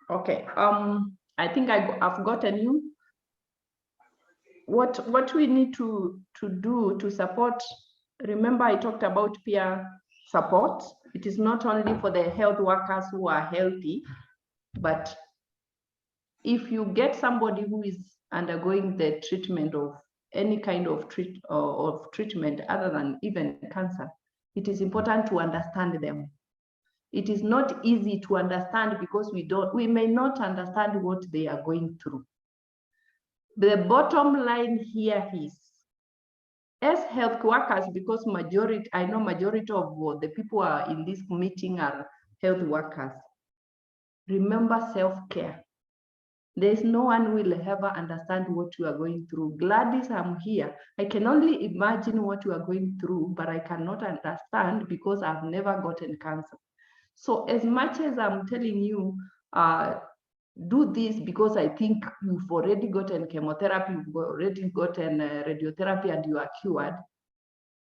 Okay. I think I've gotten you. What we need to do to support. Remember, I talked about peer support. It is not only for the health workers who are healthy, but if you get somebody who is undergoing the treatment of any kind of treatment other than even cancer, it is important to understand them. It is not easy to understand because we may not understand what they are going through. The bottom line here is, as health workers, because I know majority of the people who are in this meeting are health workers, remember self-care. There's no one who will ever understand what you are going through. Gladys, I'm here. I can only imagine what you are going through, but I cannot understand because I've never gotten cancer. So as much as I'm telling you, do this because I think you've already gotten chemotherapy, you've already gotten radiotherapy, and you are cured.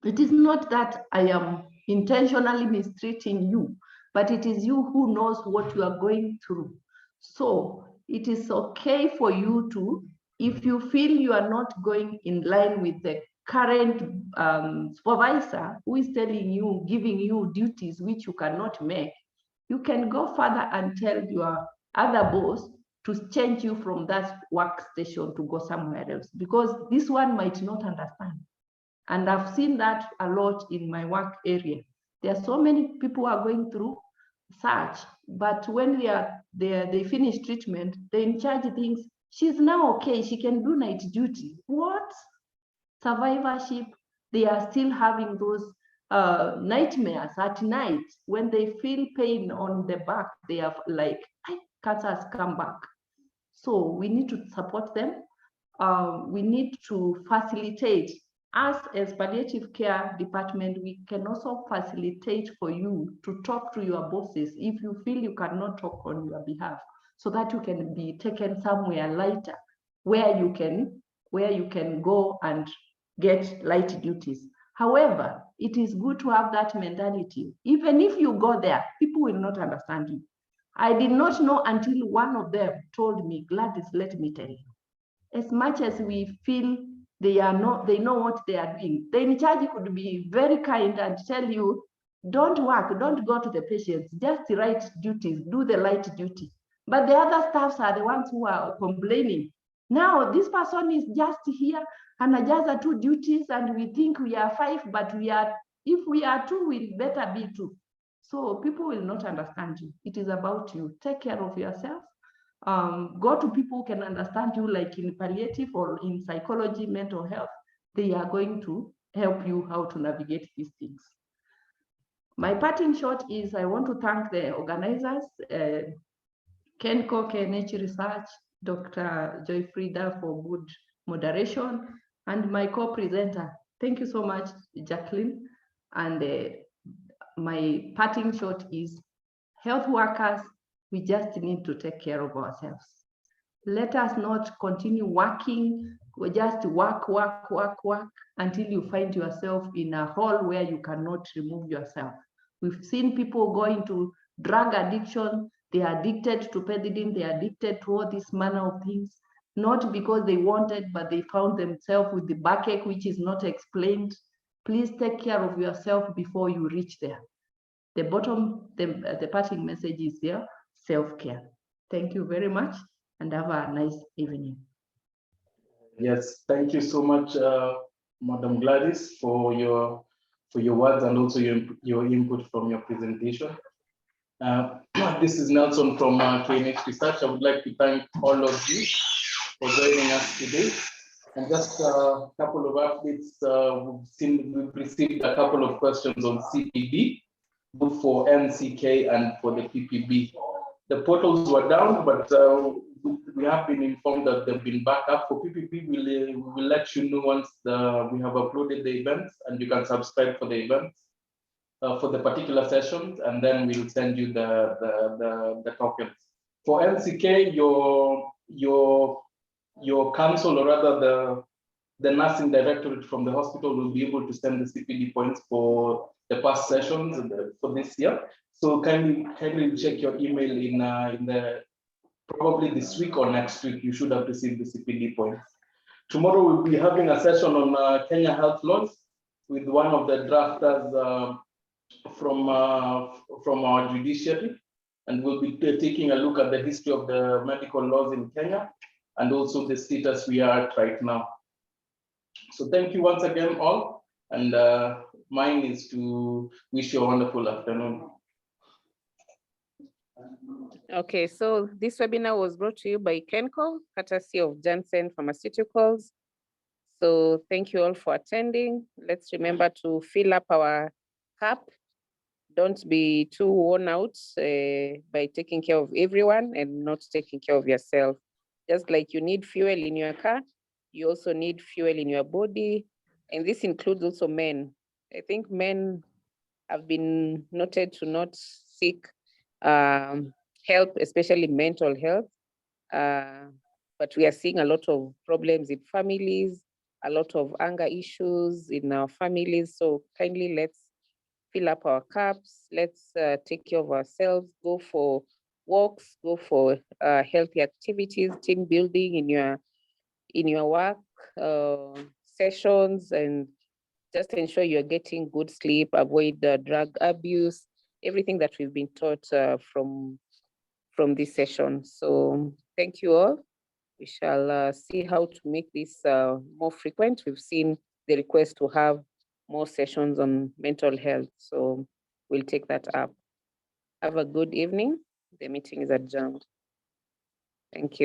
It is not that I am intentionally mistreating you, but it is you who knows what you are going through. So it is okay for you to, if you feel you are not going in line with the current supervisor who is telling you, giving you duties which you cannot make, you can go further and tell your other boss to change you from that workstation to go somewhere else, because this one might not understand. And I've seen that a lot in my work area. There are so many people who are going through such, but when they finish treatment, they in charge things. She's now okay, she can do night duty. What? Survivorship, they are still having those nightmares at night. When they feel pain on the back, they are like, cancer has come back. So we need to support them. We need to facilitate. Us as palliative care department, we can also facilitate for you to talk to your bosses if you feel you cannot talk on your behalf, so that you can be taken somewhere lighter, where you can go and get light duties. However, it is good to have that mentality. Even if you go there, people will not understand you. I did not know until one of them told me, Gladys, let me tell you, as much as we feel they know what they are doing, the in charge could be very kind and tell you, don't work, don't go to the patients, just write duties, do the light duty. But the other staffs are the ones who are complaining. Now this person is just here and adjusts 2 duties, and we think we are 5, but if we are 2, we better be 2. So people will not understand you. It is about you. Take care of yourself. Go to people who can understand you, like in palliative or in psychology, mental health. They are going to help you how to navigate these things. My parting shot is I want to thank the organizers, KNH Research, Dr. Joy Frida for good moderation, and my co-presenter. Thank you so much, Jacqueline. And my parting shot is, health workers, we just need to take care of ourselves. Let us not continue working, we just work until you find yourself in a hole where you cannot remove yourself. We've seen people go into drug addiction, they are addicted to pethidine, they are addicted to all this manner of things, not because they wanted, but they found themselves with the backache, which is not explained. Please take care of yourself before you reach there. The parting message is there, self-care. Thank you very much and have a nice evening. Yes, thank you so much, Madam Gladys, for your words and also your input from your presentation. This is Nelson from KNH Research. I would like to thank all of you for joining us today. And just a couple of updates. We've received a couple of questions on CPD, both for NCK and for the PPB. The portals were down, but we have been informed that they've been back up. For PPP, we'll let you know once we have uploaded the events, and you can subscribe for the events for the particular sessions, and then we'll send you the tokens. For NCK, your council, or rather the nursing directorate from the hospital, will be able to send the CPD points for the past sessions for this year. So kindly check your email in the probably this week or next week. You should have received the CPD points. Tomorrow we'll be having a session on Kenya health laws with one of the drafters from our judiciary, and we'll be taking a look at the history of the medical laws in Kenya and also the status we are at right now. So thank you once again all, and mine is to wish you a wonderful afternoon. Okay, so this webinar was brought to you by Kenco, courtesy of Janssen Pharmaceuticals. So thank you all for attending. Let's remember to fill up our cup. Don't be too worn out by taking care of everyone and not taking care of yourself. Just like you need fuel in your car, you also need fuel in your body. And this includes also men. I think men have been noted to not seek help, especially mental health. But we are seeing a lot of problems in families, a lot of anger issues in our families. So kindly let's fill up our cups. Let's take care of ourselves, go for walks, go for healthy activities, team building in your work sessions, and just ensure you're getting good sleep, avoid drug abuse, everything that we've been taught from this session. So thank you all. We shall see how to make this more frequent. We've seen the request to have more sessions on mental health. So we'll take that up. Have a good evening. The meeting is adjourned. Thank you.